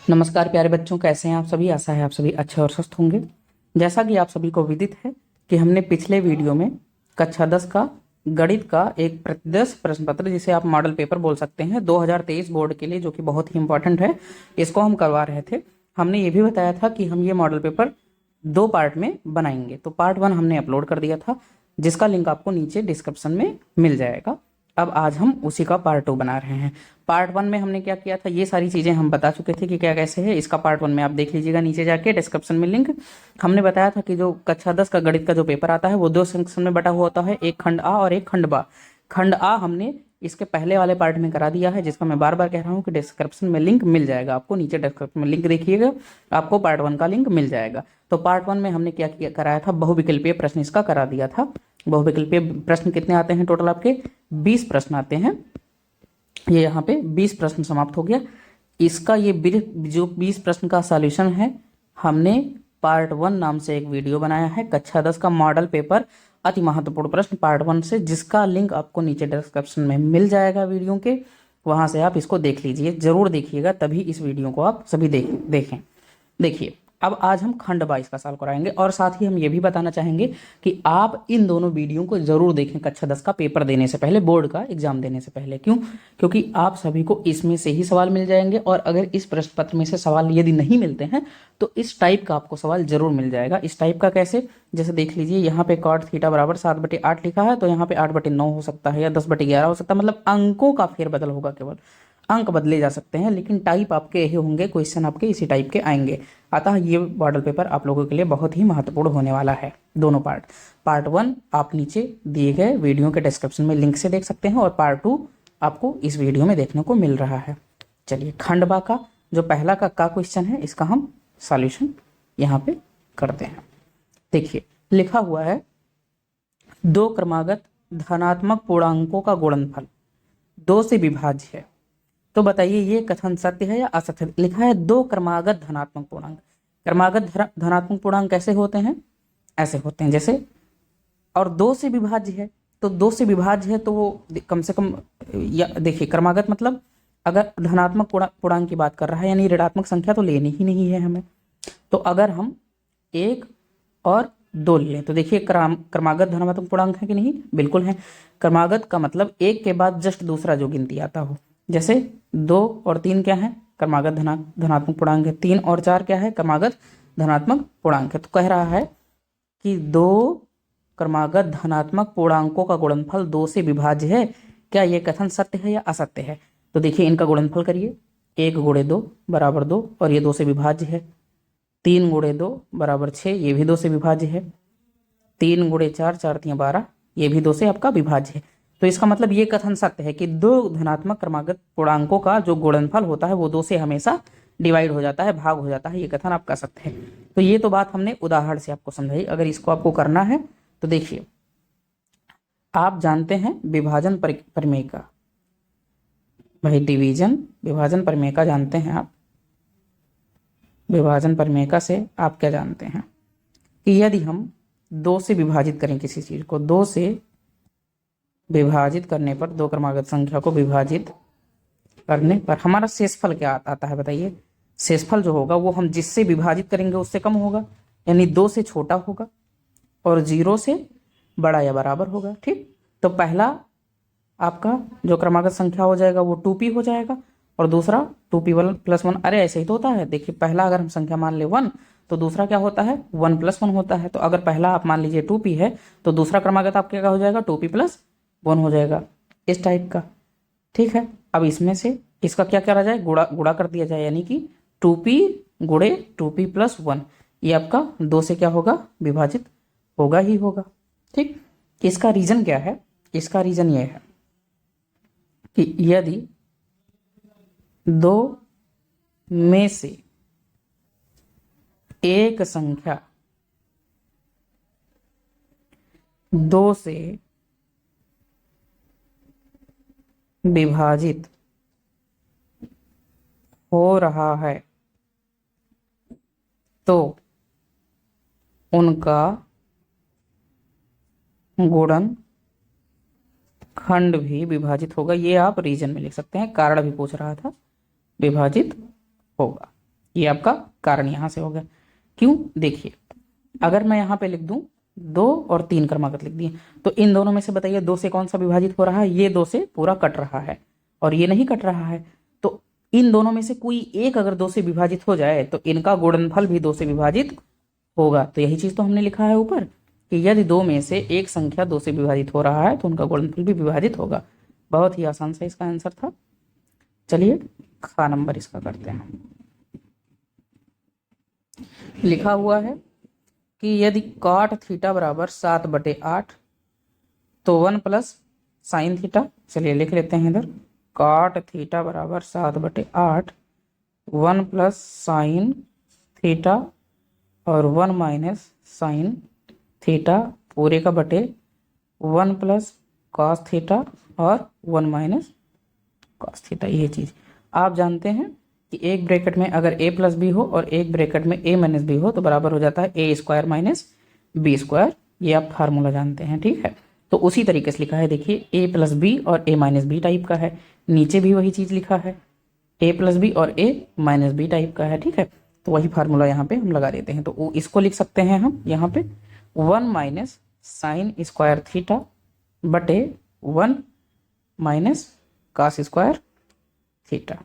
नमस्कार प्यारे बच्चों, कैसे हैं आप सभी। आशा है आप सभी अच्छे और स्वस्थ होंगे। जैसा कि आप सभी को विदित है कि हमने पिछले वीडियो में कक्षा 10 का गणित का एक प्रतिदर्श प्रश्न पत्र, जिसे आप मॉडल पेपर बोल सकते हैं, 2023 बोर्ड के लिए, जो कि बहुत ही इंपॉर्टेंट है, इसको हम करवा रहे थे। हमने ये भी बताया था कि हम ये मॉडल पेपर 2 पार्ट में बनाएंगे। तो पार्ट 1 हमने अपलोड कर दिया था, जिसका लिंक आपको नीचे डिस्क्रिप्शन में मिल जाएगा। अब आज हम उसी का पार्ट 2 बना रहे हैं। पार्ट 1 में हमने क्या किया था, ये सारी चीज़ें हम बता चुके थे कि क्या कैसे है। इसका पार्ट 1 में आप देख लीजिएगा, नीचे जाके डिस्क्रिप्शन में लिंक। हमने बताया था कि जो कक्षा 10 का गणित का जो पेपर आता है वो 2 सेक्शन में बटा हुआ होता है, एक खंड आ और एक खंड बा। खंड आ हमने इसके पहले वाले पार्ट में करा दिया है, जिसका मैं बार बार कह रहा हूँ कि डिस्क्रिप्शन में लिंक मिल जाएगा आपको। नीचे डिस्क्रिप्शन में लिंक देखिएगा, आपको पार्ट 1 का लिंक मिल जाएगा। तो पार्ट 1 में हमने क्या किया, कराया था, बहुविकल्पीय प्रश्न इसका करा दिया था। बहुविकल्पीय प्रश्न कितने आते हैं टोटल, आपके 20 प्रश्न आते हैं। ये यहाँ पे 20 प्रश्न समाप्त हो गया। इसका ये जो 20 प्रश्न का सॉल्यूशन है, हमने पार्ट 1 नाम से एक वीडियो बनाया है, कक्षा 10 का मॉडल पेपर अति महत्वपूर्ण प्रश्न पार्ट 1 से, जिसका लिंक आपको नीचे डिस्क्रिप्शन में मिल जाएगा वीडियो के। वहां से आप इसको देख लीजिए, जरूर देखिएगा, तभी इस वीडियो को आप सभी देखें। देखिए, अब आज हम खंड 22 का सॉल्व कराएंगे, और साथ ही हम ये भी बताना चाहेंगे कि आप इन दोनों वीडियो को जरूर देखें कक्षा 10 का पेपर देने से पहले, बोर्ड का एग्जाम देने से पहले। क्यों? क्योंकि आप सभी को इसमें से ही सवाल मिल जाएंगे, और अगर इस प्रश्न पत्र में से सवाल यदि नहीं मिलते हैं तो इस टाइप का आपको सवाल जरूर मिल जाएगा। इस टाइप का कैसे? जैसे देख लीजिए, यहाँ पे cot थीटा बराबर 7/8 लिखा है, तो यहाँ पे 8/9 हो सकता है, या 10/11 हो सकता है। मतलब अंकों का फेरबदल होगा, केवल अंक बदले जा सकते हैं, लेकिन टाइप आपके यही होंगे, क्वेश्चन आपके इसी टाइप के आएंगे। अतः ये मॉडल पेपर आप लोगों के लिए बहुत ही महत्वपूर्ण होने वाला है। दोनों पार्ट 1 आप नीचे दिए गए वीडियो के डिस्क्रिप्शन में लिंक से देख सकते हैं, और पार्ट 2 आपको इस वीडियो में देखने को मिल रहा है। चलिए, खंड बा का जो पहला का क्वेश्चन है, इसका हम सॉल्यूशन यहाँ पे करते हैं। देखिए, लिखा हुआ है, 2 क्रमागत धनात्मक पूर्णांकों का गुणनफल 2 से विभाज्य है। तो बताइए ये कथन सत्य है या असत्य है। लिखा है 2 क्रमागत धनात्मक पूर्णांक। क्रमागत धनात्मक पूर्णांक कैसे होते हैं? ऐसे होते हैं जैसे, और 2 से विभाज्य है, तो 2 से विभाज्य है तो वो कम से कम, या देखिए, क्रमागत मतलब अगर धनात्मक पूर्णांक की बात कर रहा है, यानी ऋणात्मक संख्या तो लेनी ही नहीं है हमें। तो अगर हम 1 और 2 लें तो देखिए, क्रमागत धनात्मक पूर्णांक है कि नहीं? बिल्कुल है। क्रमागत का मतलब 1 के बाद जस्ट दूसरा जो गिनती आता हो। जैसे 2 और 3 क्या है? क्रमागत धनात्मक पूर्णांक है। 3 और 4 क्या है? क्रमागत धनात्मक पूर्णांक है। तो कह रहा है कि 2 क्रमागत धनात्मक पूर्णांकों का गुणनफल 2 से विभाज्य है। क्या यह कथन सत्य है या असत्य है? तो देखिए, इनका गुणनफल करिए। 1 × 2 = 2, और ये 2 से विभाज्य है। 3 × 2 = 6, ये भी 2 से विभाज्य है। 3 × 4 4 × 12, ये भी 2 से आपका विभाज्य है। तो इसका मतलब ये कथन सत्य है कि 2 धनात्मक क्रमागत पूर्णांकों का जो गुणनफल होता है वो 2 से हमेशा डिवाइड हो जाता है, भाग हो जाता है। ये कथन आपका सत्य है। तो ये तो बात हमने उदाहरण से आपको समझाई। अगर इसको आपको करना है तो देखिए, आप जानते हैं विभाजन प्रमेय का, भाई डिवीजन विभाजन प्रमेय का जानते हैं आप। विभाजन प्रमेय का से आप क्या जानते हैं कि यदि हम 2 से विभाजित करें किसी चीज को, 2 से विभाजित करने पर, 2 क्रमागत संख्या को विभाजित करने पर हमारा शेषफल क्या आता है बताइए। शेषफल जो होगा वो हम जिससे विभाजित करेंगे उससे कम होगा, यानी 2 से छोटा होगा, और 0 से बड़ा या बराबर होगा। ठीक, तो पहला आपका जो क्रमागत संख्या हो जाएगा वो 2p हो जाएगा, और दूसरा 2p + 1। अरे ऐसे ही तो होता है। देखिए, पहला अगर हम संख्या मान ले 1, तो दूसरा क्या होता है? 1 + 1 होता है। तो अगर पहला आप मान लीजिए 2p है, तो दूसरा क्रमागत आपका क्या हो जाएगा? 2p + 1 हो जाएगा, इस टाइप का। ठीक है, अब इसमें से इसका क्या करा जाए? गुणा कर दिया जाए, यानी कि 2p × 2p + 1, ये आपका 2 से क्या होगा? विभाजित होगा ही होगा। ठीक, इसका रीजन क्या है? इसका रीजन ये है कि यदि 2 में से एक संख्या 2 से विभाजित हो रहा है तो उनका गुणन खंड भी विभाजित होगा। ये आप रीजन में लिख सकते हैं, कारण भी पूछ रहा था, विभाजित होगा। ये आपका कारण यहाँ से हो गया। क्यों? देखिए, अगर मैं यहाँ पे लिख दूं 2 और 3 क्रमागत लिख दिए, तो इन दोनों में से बताइए 2 से कौन सा विभाजित हो रहा है? ये 2 से पूरा कट रहा है और ये नहीं कट रहा है। तो इन दोनों में से कोई एक अगर 2 से विभाजित हो जाए तो इनका गुणनफल भी 2 से विभाजित होगा। तो यही चीज तो हमने लिखा है ऊपर कि यदि 2 में से एक संख्या 2 से विभाजित हो रहा है तो उनका गुणनफल भी विभाजित होगा। बहुत ही आसान सा इसका आंसर था। चलिए खा नंबर इसका करते हैं। लिखा हुआ है कि यदि cot थीटा बराबर 7/8 तो 1 प्लस साइन थीटा, चलिए लिख लेते हैं इधर, cot थीटा बराबर 7/8 1 प्लस साइन थीटा और 1 माइनस साइन थीटा पूरे का बटे 1 प्लस कॉस थीटा और 1 माइनस कॉस थीटा। ये चीज आप जानते हैं कि एक ब्रैकेट में अगर a प्लस बी हो और एक ब्रैकेट में a माइनस बी हो तो बराबर हो जाता है a square minus B square. ये आप फार्मूला जानते हैं, ठीक है। तो उसी तरीके से लिखा है, देखिए a प्लस बी और a माइनस बी टाइप का है, नीचे भी वही चीज लिखा है, a प्लस बी और a माइनस बी टाइप का है, ठीक है। तो वही फार्मूला यहाँ पे हम लगा देते हैं। तो इसको लिख सकते हैं हम यहाँ पे 1 माइनस साइन स्क्वायर थीटा बटे 1 माइनस कॉस स्क्वायर थीटा,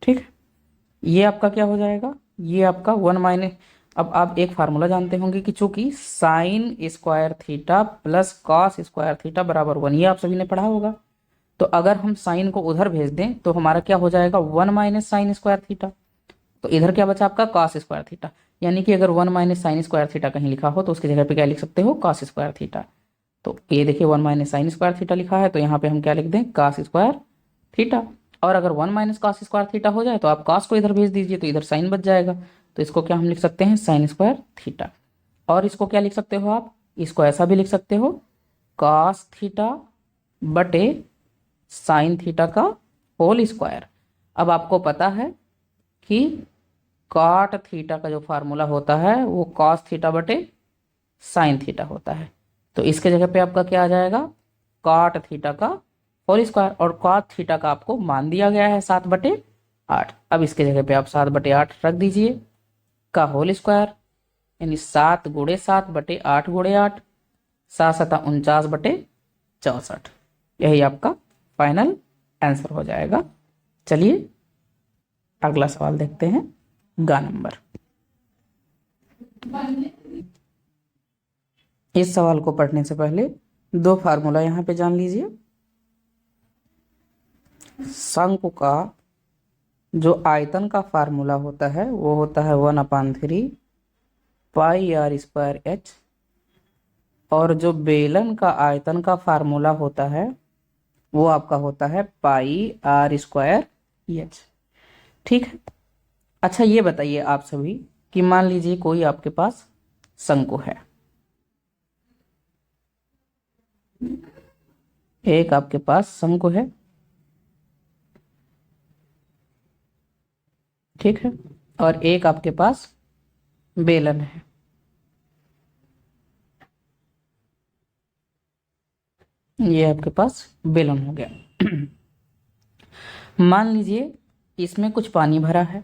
ठीक है। ये आपका क्या हो जाएगा? ये आपका 1 माइनस, अब आप एक फार्मूला जानते होंगे कि चूंकि sine square theta plus cos square theta बराबर 1, ये आप सभी ने पढ़ा होगा। तो अगर हम साइन को उधर भेज दें तो हमारा क्या हो जाएगा? 1 माइनस साइन स्क्वायर थीटा। तो इधर क्या बचा आपका? Cos square theta. यानी कि अगर 1 माइनस साइन स्क्वायर थीटा कहीं लिखा हो तो उसकी जगह पे क्या लिख सकते हो? Cos square theta. तो ये देखिए 1 माइनस साइन स्क्वायर थीटा लिखा है, तो यहाँ पे हम क्या लिख दें? Cos square theta. और अगर 1 माइनस कॉस स्क्वायर थीटा हो जाए तो आप कॉस को इधर भेज दीजिए तो इधर साइन बच जाएगा। तो इसको क्या हम लिख सकते हैं? Sine square theta. और इसको क्या लिख सकते हो आप? इसको ऐसा भी लिख सकते हो, कॉस थीटा बटे साइन थीटा का होल स्क्वायर। अब आपको पता है कि कॉट थीटा का जो फार्मूला होता है वो कॉस थीटा बटे साइन थीटा होता है। तो इसके जगह पे आपका क्या आ जाएगा? कॉट थीटा का होल स्क्वायर। और कॉट थीटा का आपको मान दिया गया है 7/8। अब इसके जगह पे आप 7/8 रख दीजिए का होल स्क्वायर, यानी 7 गुणे 7 बटे 8 गुणे 8, 7×7 = 49/64। यही आपका फाइनल आंसर हो जाएगा। चलिए अगला सवाल देखते हैं, गा नंबर। इस सवाल को पढ़ने से पहले 2 फार्मूला यहां पे जान लीजिए। शंकु का जो आयतन का फार्मूला होता है वो होता है 1/3 पाई r स्क्वायर h, और जो बेलन का आयतन का फार्मूला होता है वो आपका होता है पाई r स्क्वायर h, ठीक है। अच्छा ये बताइए आप सभी कि मान लीजिए कोई आपके पास शंकु है, एक आपके पास शंकु है, ठीक है, और एक आपके पास बेलन है। ये आपके पास बेलन हो गया। मान लीजिए इसमें कुछ पानी भरा है,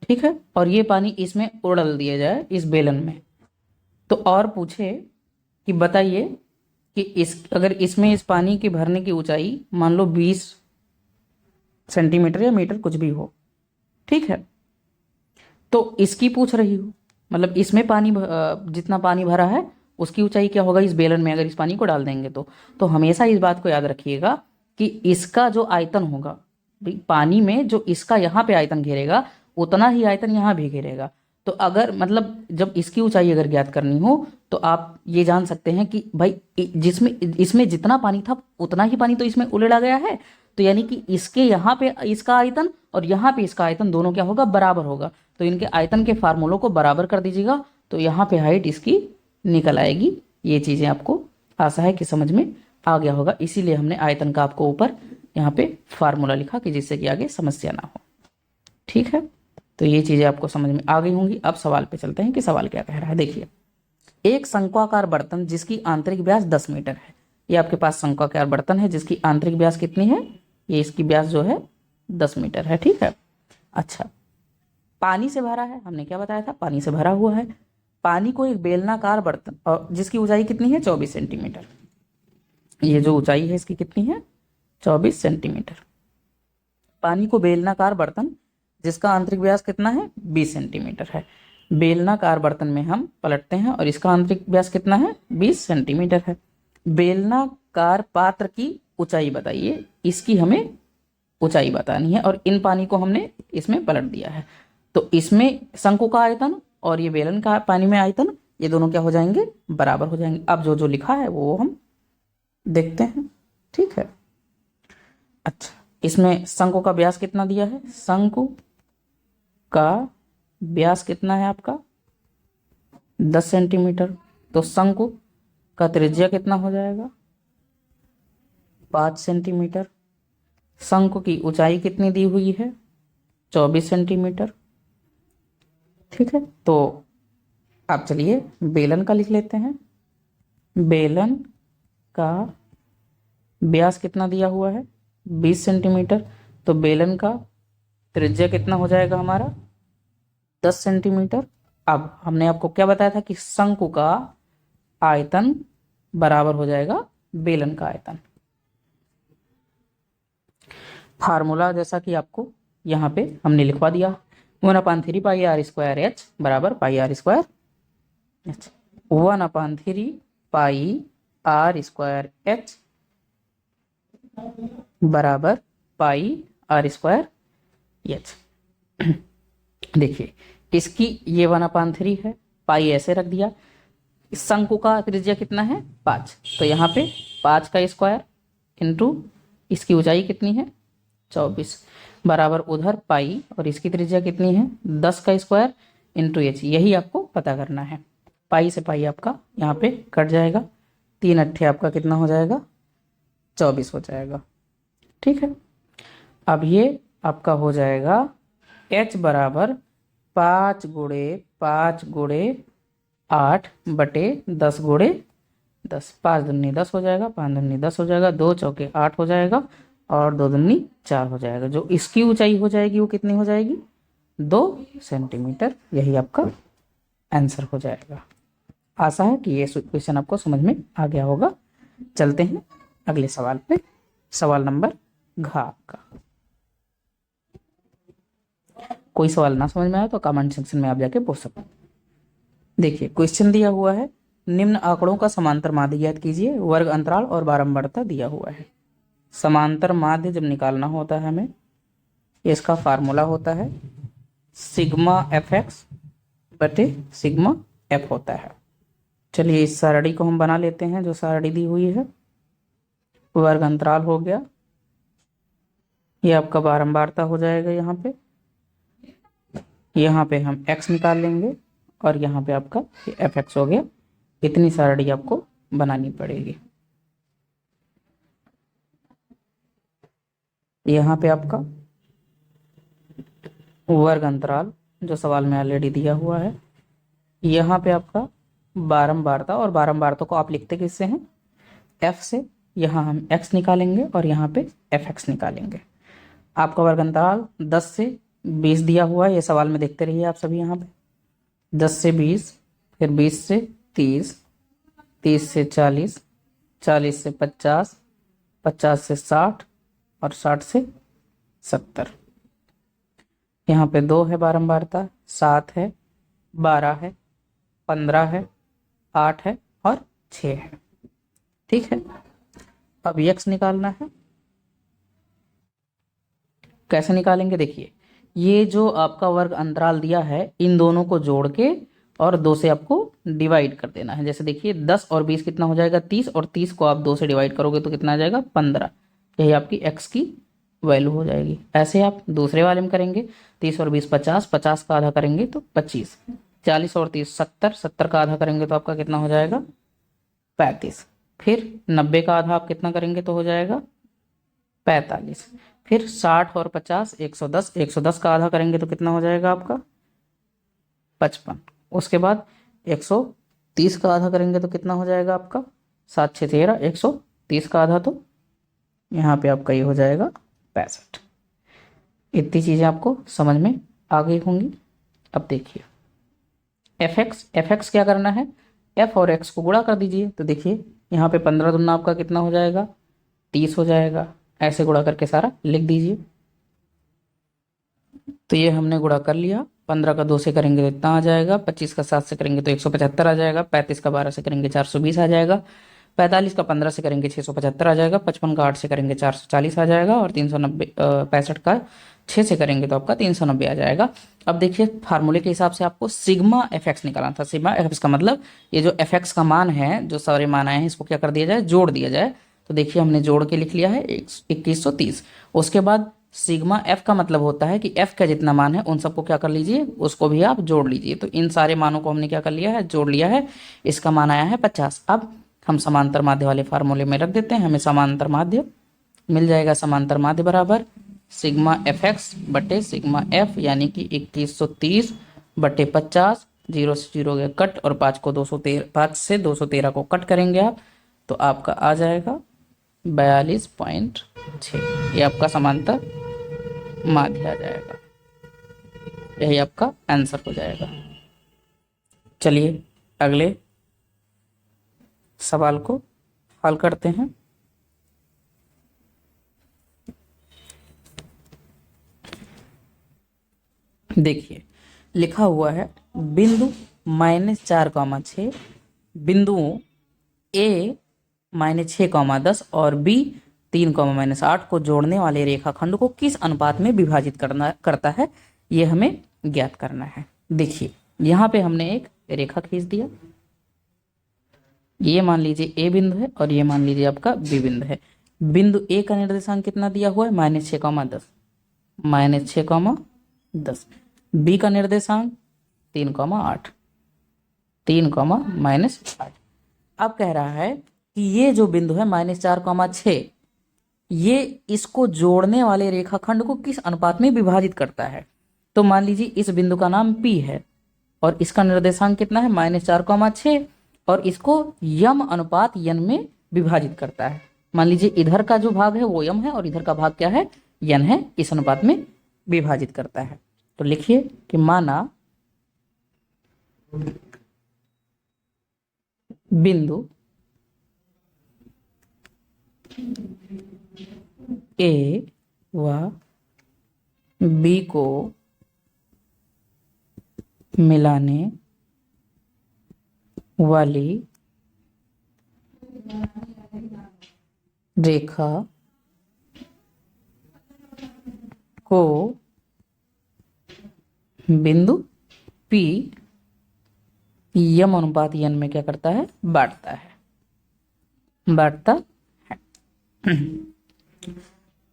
ठीक है, और ये पानी इसमें उड़ल दिया जाए इस बेलन में। तो और पूछे कि बताइए कि अगर इसमें इस पानी की भरने की ऊंचाई मान लो 20 सेंटीमीटर या मीटर कुछ भी हो, ठीक है, तो इसकी पूछ रही हूँ, मतलब इसमें पानी जितना पानी भरा है उसकी ऊंचाई क्या होगा इस बेलन में अगर इस पानी को डाल देंगे तो हमेशा इस बात को याद रखिएगा कि इसका जो आयतन होगा पानी में, जो इसका यहाँ पे आयतन घेरेगा उतना ही आयतन यहाँ भी घेरेगा। तो अगर मतलब जब इसकी ऊंचाई अगर ज्ञात करनी हो तो आप ये जान सकते हैं कि भाई जिसमें इसमें जितना पानी था उतना ही पानी तो इसमें उलेड़ा गया है, तो यानी कि इसके यहाँ पे इसका आयतन और यहाँ पे इसका आयतन दोनों क्या होगा? बराबर होगा। तो इनके आयतन के फार्मूलों को बराबर कर दीजिएगा तो यहाँ पे हाइट इसकी निकल आएगी। ये चीजें आपको आशा है कि समझ में आ गया होगा, इसीलिए हमने आयतन का आपको ऊपर यहाँ पे फार्मूला लिखा कि जिससे कि आगे समस्या ना हो, ठीक है। तो ये चीजें आपको समझ में आ गई होंगी। अब सवाल पे चलते हैं कि सवाल क्या कह रहा है। देखिए, एक शंक्वाकार बर्तन जिसकी आंतरिक व्यास 10 मीटर है, ये आपके पास शंक्वाकार बर्तन है जिसकी आंतरिक व्यास कितनी है? ये इसकी व्यास जो है 10 मीटर है, ठीक है। अच्छा, पानी से भरा है, हमने क्या बताया था, पानी से भरा हुआ है। पानी को एक बेलनाकार बर्तन, और जिसकी ऊंचाई कितनी है, 24 सेंटीमीटर। ये जो ऊंचाई है इसकी कितनी है, 24 सेंटीमीटर। पानी को बेलनाकार बर्तन जिसका आंतरिक व्यास कितना है, 20 सेंटीमीटर है। बेलनाकार बर्तन में हम पलटते हैं और इसका आंतरिक व्यास कितना है, 20 सेंटीमीटर है। बेलनाकार पात्र की ऊंचाई बताइए, इसकी हमें ऊंचाई बतानी है, और इन पानी को हमने इसमें पलट दिया है। तो इसमें शंकु का आयतन और ये बेलन का पानी में आयतन, ये दोनों क्या हो जाएंगे, बराबर हो जाएंगे। अब जो जो लिखा है वो हम देखते हैं, ठीक है। अच्छा, इसमें शंकु का व्यास कितना दिया है, शंकु का व्यास कितना है आपका, 10 सेंटीमीटर। तो शंकु का त्रिज्या कितना हो जाएगा, 5 सेंटीमीटर। शंकु की ऊंचाई कितनी दी हुई है, 24 सेंटीमीटर, ठीक है। तो आप चलिए बेलन का लिख लेते हैं। बेलन का व्यास कितना दिया हुआ है, 20 सेंटीमीटर। तो बेलन का त्रिज्या कितना हो जाएगा हमारा, 10 सेंटीमीटर। अब हमने आपको क्या बताया था कि शंकु का आयतन बराबर हो जाएगा बेलन का आयतन। फार्मूला जैसा कि आपको यहाँ पे हमने लिखवा दिया, 1/3 पाई आर स्क्वायर एच बराबर pi r square h. 1/3 pi r square h बराबर पाई आर स्क्वायर एच। देखिए इसकी ये 1/3 है, पाई ऐसे रख दिया। इस शंकु का त्रिज्या कितना है, 5। तो यहाँ पे 5 का स्क्वायर इंटू इसकी ऊंचाई कितनी है, 24 बराबर उधर पाई, और इसकी त्रिज्या कितनी है, 10 का स्क्वायर इंटू एच। यही आपको पता करना है। पाई से पाई आपका यहाँ पे कट जाएगा, 3 अट्ठे आपका कितना हो जाएगा, 24 हो जाएगा, ठीक है। अब ये आपका हो जाएगा h बराबर 5 गुणे 5 गुणे 8 बटे 10 गुणे 10। 5 दूनी 10 हो जाएगा, 5 दूनी 10 हो जाएगा, 2 चौके 8 हो जाएगा, और 2 दूनी 4 हो जाएगा। जो इसकी ऊंचाई हो जाएगी वो कितनी हो जाएगी, 2 सेंटीमीटर। यही आपका आंसर हो जाएगा। आशा है कि ये क्वेश्चन आपको समझ में आ गया होगा। चलते हैं अगले सवाल पे, सवाल नंबर घ का। कोई सवाल ना समझ में आए तो कमेंट सेक्शन में आप जाके पूछ सकते हैं। देखिए क्वेश्चन दिया हुआ है, निम्न आंकड़ों का समांतर माध्य ज्ञात कीजिए, वर्ग अंतराल और बारंबारता दिया हुआ है। समांतर माध्य जब निकालना होता है हमें, इसका फार्मूला होता है सिग्मा एफ एक्स बटे सिग्मा एफ होता है। चलिए इस सारणी को हम बना लेते हैं, जो सारणी दी हुई है। वर्ग अंतराल हो गया, ये आपका बारंबारता हो जाएगा। यहाँ पे हम x निकाल लेंगे, और यहाँ पे आपका एफ एक्स हो गया। इतनी सारणी आपको बनानी पड़ेगी। यहाँ पे आपका वर्ग अंतराल जो सवाल में ऑलरेडी दिया हुआ है, यहाँ पे आपका बारंबारता, और बारंबारता को आप लिखते किससे हैं, f से। यहाँ हम x निकालेंगे और यहाँ पे एफ एक्स निकालेंगे। आपका वर्ग अंतराल 10 से 20 दिया हुआ है, ये सवाल में देखते रहिए आप सभी। यहाँ पे 10 से 20, फिर 20 से 30, 30 से 40, 40 से 50, 50 से 60, और 60 से 70। यहाँ पे 2 है बारंबारता, 7 है, 12 है, 15 है, 8 है, और 6 है, ठीक है। अब x निकालना है। कैसे निकालेंगे, देखिए ये जो आपका वर्ग अंतराल दिया है, इन दोनों को जोड़ के और 2 से आपको डिवाइड कर देना है। जैसे देखिए 10 और 20 कितना हो जाएगा, 30, और 30 को आप 2 से डिवाइड करोगे तो कितना आ जाएगा, 15। यही आपकी x की वैल्यू हो जाएगी। ऐसे आप दूसरे वाले में करेंगे, 30 और 20 50, 50 का आधा करेंगे तो 25, 40 और 30 70, 70 का आधा करेंगे तो आपका कितना हो जाएगा, 35। फिर 90 का आधा आप कितना करेंगे तो हो जाएगा 45। फिर 60 और 50 110, 110 का आधा करेंगे तो कितना हो जाएगा आपका 55। उसके बाद 130 का आधा करेंगे तो कितना हो जाएगा आपका 7 6 13, 130 का आधा तो यहाँ पे आपका ये हो जाएगा 65। इतनी चीज़ें आपको समझ में आ गई होंगी। अब देखिए एफ एक्स क्या करना है, एफ और एक्स को गुणा कर दीजिए। तो देखिए यहाँ पे 15 दूना आपका कितना हो जाएगा, 30 हो जाएगा। ऐसे गुणा करके सारा लिख दीजिए। तो ये हमने गुणा कर लिया। 15 का 2 से करेंगे तो इतना आ जाएगा, 25 का 7 से करेंगे तो 175 आ जाएगा, 35 का 12 से करेंगे 420 आ जाएगा, 45 का 15 से करेंगे 675 आ जाएगा, 55 का 8 से करेंगे 440 आ जाएगा, और 390 65 का 6 से करेंगे तो आपका 390 आ जाएगा। अब देखिए फार्मूले के हिसाब से आपको सिग्मा एफ एक्स निकालना था। सिग्मा एफ एक्स का मतलब ये जो एफ एक्स का मान है, जो सारे मान आए हैं, इसको क्या कर दिया जाए, जोड़ दिया जाए। तो देखिए हमने जोड़ के लिख लिया है 2130। उसके बाद सिग्मा एफ का मतलब होता है कि एफ का जितना मान है उन सबको क्या कर लीजिए, उसको भी आप जोड़ लीजिए। तो इन सारे मानों को हमने क्या कर लिया है, जोड़ लिया है। इसका मान आया है 50। अब हम समांतर माध्य वाले फार्मूले में रख देते हैं, हमें समांतर माध्य मिल जाएगा। समांतर माध्य बराबर सिग्मा एफ एक्स बटे सिग्मा एफ, यानी कि 2130 बटे 50। 0 से 0 गया कट, और 5 को 213, 5 से 213 को कट करेंगे आप, तो आपका आ जाएगा 42.6। ये आपका समांतर माध्य आ जाएगा। यही आपका आंसर हो जाएगा। चलिए अगले सवाल को हल करते हैं। देखिए लिखा हुआ है बिंदु -4,6 बिंदुओं ए -6,10 और बी 3,-8 को जोड़ने वाले रेखाखंड को किस अनुपात में विभाजित करता है, ये हमें ज्ञात करना है। देखिए यहाँ पे हमने एक रेखा खींच दिया। ये मान लीजिए ए बिंदु है और ये मान लीजिए आपका बी बिंदु है। बिंदु ए का निर्देशांक कितना दिया हुआ है, -6,10, -6,10। बी का निर्देशांक 3,8, 3,-8। अब कह रहा है कि ये जो बिंदु है -4,6, ये इसको जोड़ने वाले रेखाखंड को किस अनुपात में विभाजित करता है। तो मान लीजिए इस बिंदु का नाम P है और इसका निर्देशांक कितना है, -4,6, और इसको यम अनुपात यन में विभाजित करता है। मान लीजिए इधर का जो भाग है वो यम है और इधर का भाग क्या है, यन है। इस अनुपात में विभाजित करता है। तो लिखिए कि माना बिंदु ए व बी को मिलाने वाली रेखा को बिंदु P यम अनुपात यन में क्या करता है, बांटता है।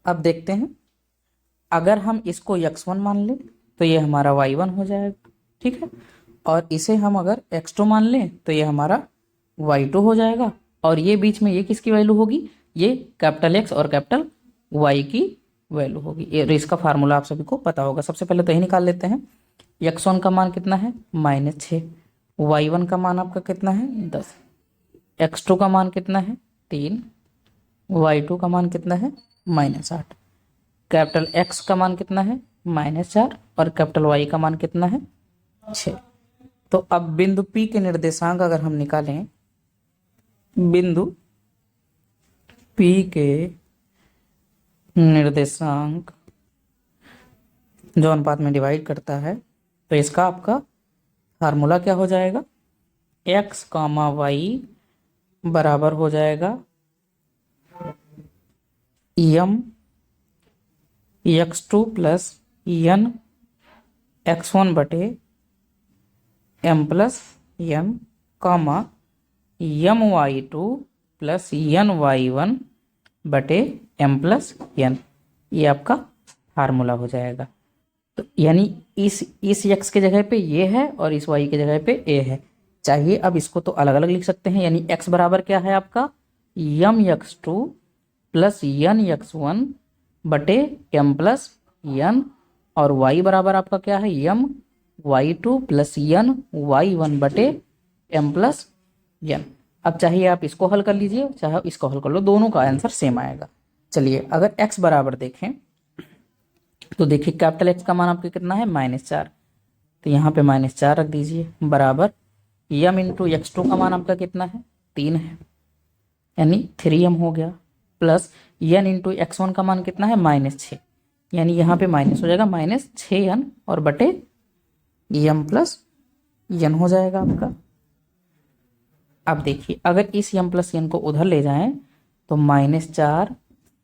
अब देखते हैं, अगर हम इसको x1 मान लें तो ये हमारा y1 हो जाएगा, ठीक है। और इसे हम अगर x2 मान लें तो ये हमारा y2 हो जाएगा। और ये बीच में ये किसकी वैल्यू होगी, ये कैपिटल X और कैपिटल Y की वैल्यू होगी। ये इसका फार्मूला आप सभी को पता होगा। सबसे पहले तो यही निकाल लेते हैं। x1 का मान कितना है, -6। y1 का मान आपका कितना है, 10। x2 का मान कितना है, 3। y2 का मान कितना है, -8। कैपिटल X का मान कितना है, -4, और कैपिटल Y का मान कितना है, 6। तो अब बिंदु P के निर्देशांक अगर हम निकालें, बिंदु P के निर्देशांक जो अनुपात में डिवाइड करता है, तो इसका आपका फार्मूला क्या हो जाएगा, x, y बराबर हो जाएगा यम x2 प्लस यन x1 बटे m प्लस यन, कॉमा यम y2 प्लस यन y1 बटे m प्लस यन। ये आपका फार्मूला हो जाएगा। तो यानी इस x के जगह पे ये है और इस y के जगह पे a है। चाहिए अब इसको तो अलग अलग लिख सकते हैं। यानी x बराबर क्या है आपका, यम x2 प्लस यन x1 बटे m प्लस यन, और y बराबर आपका क्या है, यम y2 प्लस यन y1 बटे m प्लस यन। अब चाहिए आप इसको हल कर लीजिए, चाहे इसको हल कर लो, दोनों का आंसर सेम आएगा। चलिए अगर x बराबर देखें तो देखिए कैपिटल एक्स का मान आपके कितना है -4, तो यहाँ पे -4 रख दीजिए बराबर यम इंटू एक्स टू का मान आपका कितना है 3 है, यानी 3m हो गया, प्लस यन इंटू एक्स वन का मान कितना है -6, यानी यहाँ पे माइनस हो जाएगा -6n और बटे यम प्लस यन हो जाएगा आपका। अब देखिए अगर इस यम प्लस यन को उधर ले जाएं तो -4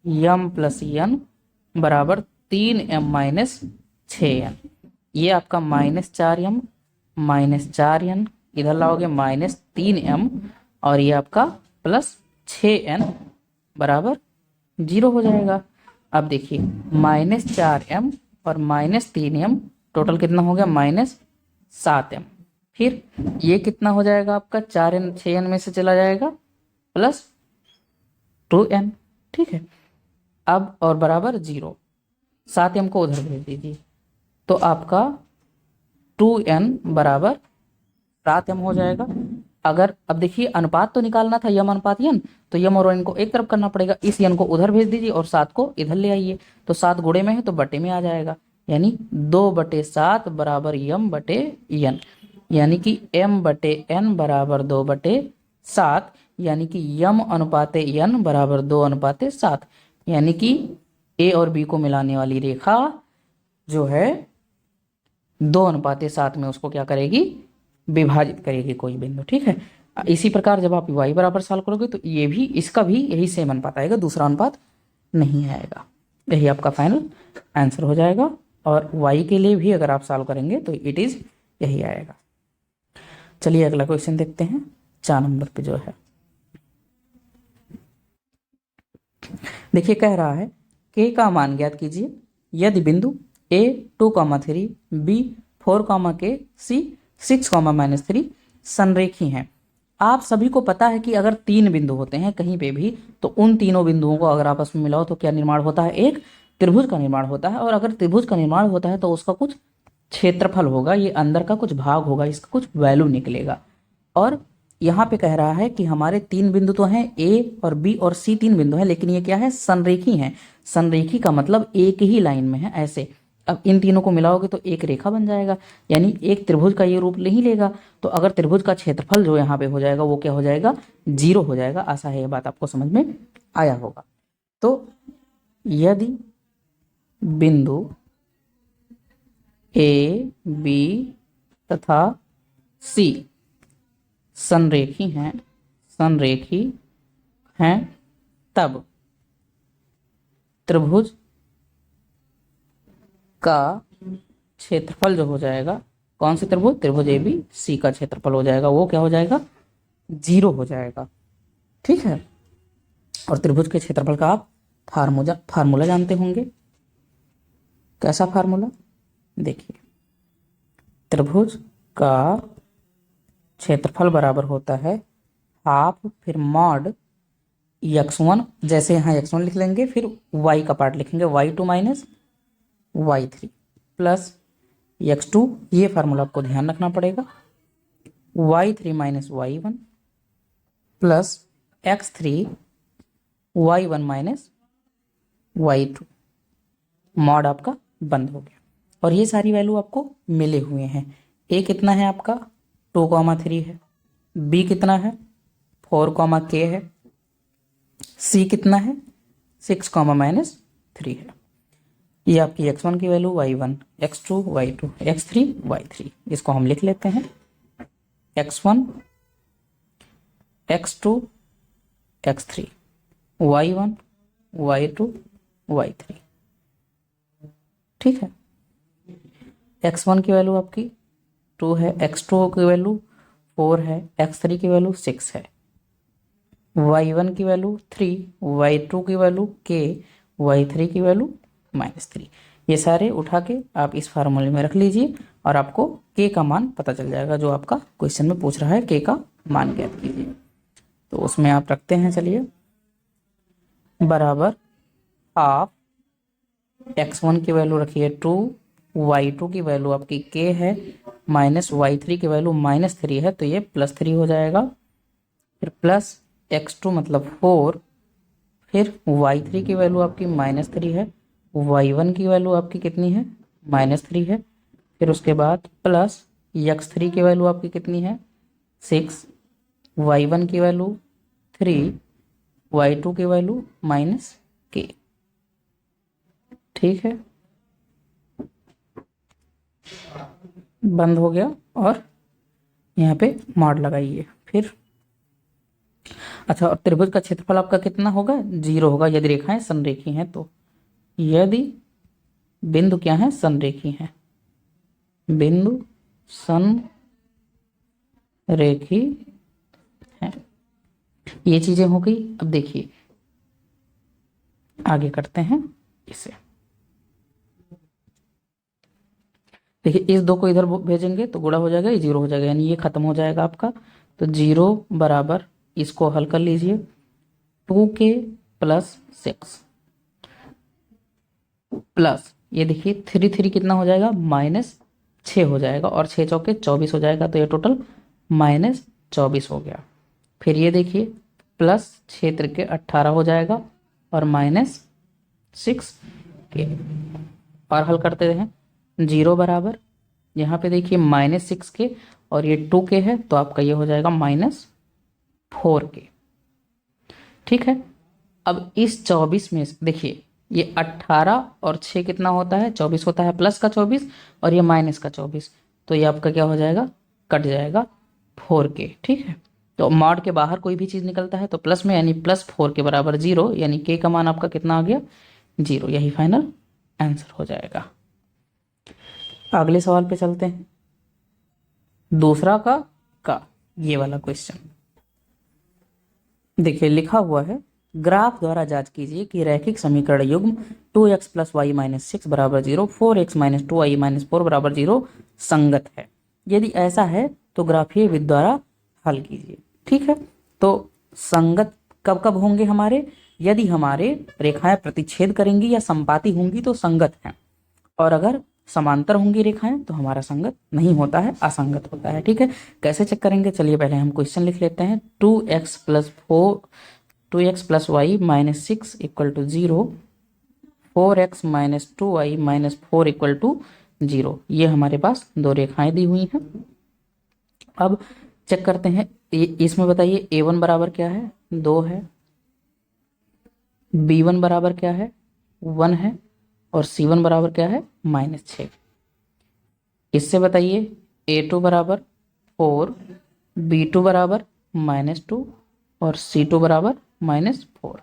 यम प्लस यन बराबर 3m-6n, ये आपका -4m -4n इधर लाओगे -3m और ये आपका +6n बराबर 0 हो जाएगा। अब देखिए -4m और -3m टोटल कितना हो गया -7m, फिर ये कितना हो जाएगा आपका 4n 6n में से चला जाएगा +2n, ठीक है। अब और बराबर 0, 7m को उधर भेज दीजिए तो आपका 2n बराबर 7m हो जाएगा। अगर अब देखिए अनुपात तो निकालना था यम अनुपात यन, तो यम और एन को एक तरफ करना पड़ेगा, इस यन को उधर भेज दीजिए और 7 को इधर ले आइए, तो 7 गुणे में है तो बटे में आ जाएगा, यानी 2/7 बराबर यम बटे यन, यानी कि m बटे n बराबर 2/7, यानी कि यम अनुपाते यन बराबर 2/7, यानी कि a और b को मिलाने वाली रेखा जो है 2/7 में उसको क्या करेगी, विभाजित करेगी कोई बिंदु, ठीक है। इसी प्रकार जब आप y बराबर सॉल्व करोगे तो ये भी इसका भी यही सेम अनुपात आएगा, दूसरा अनुपात नहीं आएगा। यही आपका फाइनल आंसर हो जाएगा, और y के लिए भी अगर आप सॉल्व करेंगे तो इट इज यही आएगा। चलिए अगला क्वेश्चन देखते हैं 4 नंबर पे जो है। देखिए कह रहा है k का मान ज्ञात कीजिए यदि बिंदु a 2,3 b 4, c 6, -3 संरेखी हैं। आप सभी को पता है कि अगर 3 बिंदु होते हैं कहीं पे भी तो उन तीनों बिंदुओं को अगर आपस में मिलाओ तो क्या निर्माण होता है, एक त्रिभुज का निर्माण होता है, और अगर त्रिभुज का निर्माण होता है तो उसका कुछ क्षेत्रफल होगा, ये अंदर का कुछ भाग होगा, इसका कुछ वैल्यू निकलेगा। और यहाँ पे कह रहा है कि हमारे 3 बिंदु तो हैं a और b और c 3 बिंदु हैं, लेकिन ये क्या है, संरेखी हैं। संरेखी का मतलब एक ही लाइन में है ऐसे। अब इन तीनों को मिलाओगे तो एक रेखा बन जाएगा, यानी एक त्रिभुज का ये रूप नहीं लेगा। तो अगर त्रिभुज का क्षेत्रफल जो यहाँ पे हो जाएगा वो क्या हो जाएगा, 0 हो जाएगा। आशा है ये बात आपको समझ में आया होगा। तो यदि बिंदु a b तथा c संरेखी हैं तब त्रिभुज का क्षेत्रफल जो हो जाएगा, कौन से त्रिभुज, त्रिभुज ए बी सी का क्षेत्रफल हो जाएगा वो क्या हो जाएगा, 0 हो जाएगा, ठीक है। और त्रिभुज के क्षेत्रफल का आप फार्मूला जानते होंगे। कैसा फार्मूला, देखिए त्रिभुज का क्षेत्रफल बराबर होता है हाफ फिर मॉड x1, जैसे यहाँ x1 लिख लेंगे, फिर y का पार्ट लिखेंगे y2 minus y3 plus x2, ये फार्मूला आपको ध्यान रखना पड़ेगा, y3 minus y1 plus x3 y1 minus y2, mod आपका बंद हो गया। और ये सारी वैल्यू आपको मिले हुए हैं। a कितना है आपका 2,3 है, b कितना है 4, है, c कितना है 6, -3 है। ये आपकी x1 की value y1, x2 y2, x3 y3, इसको हम लिख लेते हैं x1 x2 x3 y1 y2 y3, ठीक है। x1 की वैल्यू आपकी 2 है, x2 की वैल्यू 4 है, x3 की वैल्यू 6 है, y1 की वैल्यू 3, y2 की वैल्यू k, y3 की वैल्यू -3। ये सारे उठा के आप इस फार्मूले में रख लीजिए और आपको k का मान पता चल जाएगा, जो आपका क्वेश्चन में पूछ रहा है k का मान ज्ञात कीजिए। तो उसमें आप रखते हैं, चलिए बराबर हाफ x1 की वैल्यू रखिए 2, y2 की वैल्यू आपकी k है, माइनस y3 की वैल्यू -3 है, तो ये +3 हो जाएगा, फिर प्लस x2 मतलब 4, फिर y3 की वैल्यू आपकी -3 है, y1 की वैल्यू आपकी कितनी है, -3 है। फिर उसके बाद प्लस x3 की वैल्यू आपकी कितनी है, 6, y1 की वैल्यू 3, y2 की वैल्यू -k। ठीक है, बंद हो गया और यहाँ पे मॉड लगाइए। फिर अच्छा, और त्रिभुज का क्षेत्रफल आपका कितना होगा, 0 होगा यदि रेखाएं संरेखी हैं तो। यदि बिंदु क्या है, संरेखी हैं, बिंदु संरेखी हैं, ये चीजें हो गई। अब देखिए आगे करते हैं इसे। देखिए इस 2 को इधर भेजेंगे तो गुणा हो जाएगा, ये 0 हो जाएगा, यानी ये खत्म हो जाएगा आपका। तो 0 बराबर, इसको हल कर लीजिए, 2k + 6 प्लस ये देखिए 3 कितना हो जाएगा, -6 हो जाएगा, और 6 चौके 24 हो जाएगा, तो ये टोटल -24 हो गया। फिर ये देखिए प्लस 6 त्रिके 18 हो जाएगा, और -6 के, और हल करते हैं। 0 बराबर, यहाँ पे देखिए -6 के, और ये 2 के है, तो आपका ये हो जाएगा -4 के। ठीक है, अब इस 24 में देखिए ये 18 और 6 कितना होता है, 24 होता है, प्लस का 24 और ये माइनस का 24, तो ये आपका क्या हो जाएगा, कट जाएगा 4k। ठीक है, तो मॉड के बाहर कोई भी चीज़ निकलता है तो प्लस में, यानी +4 के बराबर 0, यानी k का मान आपका कितना आ गया, 0। यही फाइनल आंसर हो जाएगा। अगले सवाल पे चलते हैं, दूसरा का ये वाला क्वेश्चन देखिए लिखा हुआ है, ग्राफ द्वारा जांच कीजिए कि रैखिक समीकरण युग्म 2x + y - 6 = 0, 4x - 2y - 4 = 0 संगत है। यदि ऐसा है तो ग्राफीय विधि द्वारा हल कीजिए। ठीक है, तो संगत कब कब होंगे हमारे, यदि हमारे रेखाएं प्रतिच्छेद करेंगी या संपाती होंगी तो संगत है, और अगर समांतर होंगी रेखाएं तो हमारा संगत नहीं होता है, असंगत होता है। ठीक है, कैसे चेक करेंगे, चलिए पहले हम क्वेश्चन लिख लेते हैं। 2x + y - 6 = 0, 4x - 2y - 4 = 0। ये हमारे पास दो रेखाएं दी हुई हैं। अब चेक करते हैं, इसमें बताइए a1 बराबर क्या है, 2 है, b1 बराबर क्या है, 1 है, और c1 बराबर क्या है, -6। इससे बताइए a2 बराबर 4, b2 बराबर -2 और c2 बराबर -4।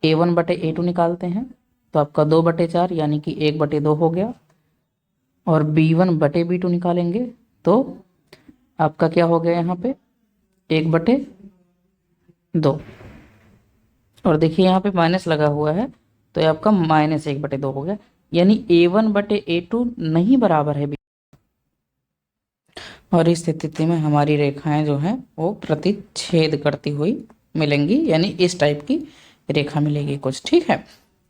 a1 बटे a2 निकालते हैं तो आपका 2/4 यानी कि 1/2 हो गया, और b1 बटे b2 निकालेंगे तो आपका क्या हो गया, यहाँ पे 1/2, और देखिए यहाँ पे माइनस लगा हुआ है तो ये आपका -1/2 हो गया, यानी a1 बटे a2 नहीं बराबर है, और इस स्थिति में हमारी रेखाएं जो हैं वो प्रतिच्छेद करती हुई मिलेंगी, यानी इस टाइप की रेखा मिलेगी कुछ। ठीक है,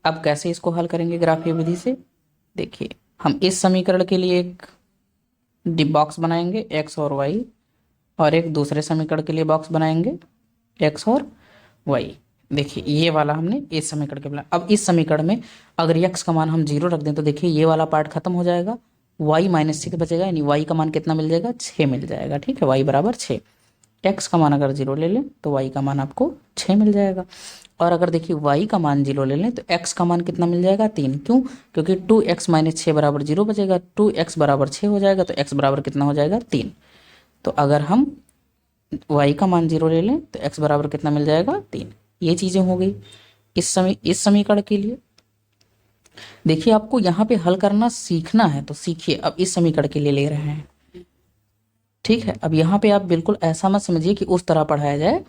अब कैसे इसको हल करेंगे ग्राफीय विधि से, देखिए हम इस समीकरण के लिए एक बॉक्स बनाएंगे x और y, और एक दूसरे समीकरण के लिए बॉक्स बनाएंगे x और y। देखिए ये वाला हमने इस समीकरण के बनाया। अब इस समीकरण में अगर x का मान हम 0 रख दें तो देखिए ये वाला पार्ट खत्म हो जाएगा, y -6 बचेगा, यानी y का मान कितना मिल जाएगा, 6 मिल जाएगा। ठीक है, y बराबर 6। x का मान अगर 0 ले लें तो y का मान आपको 6 मिल जाएगा, और अगर देखिए y का मान 0 ले लें तो x का मान कितना मिल जाएगा, 3। क्यों, क्योंकि 2x - 6 बराबर 0 बचेगा, 2x बराबर 6 हो जाएगा, तो x बराबर कितना हो जाएगा, 3। तो अगर हम y का मान 0 ले लें तो x बराबर कितना मिल जाएगा, 3। ये चीज़ें हो गई इस समीकरण के लिए। देखिए आपको यहाँ पे हल करना सीखना है तो सीखिए। अब इस समीकरण के लिए ले रहे हैं, ठीक है। अब यहाँ पे आप बिल्कुल ऐसा मत समझिए कि उस तरह पढ़ाया जाए,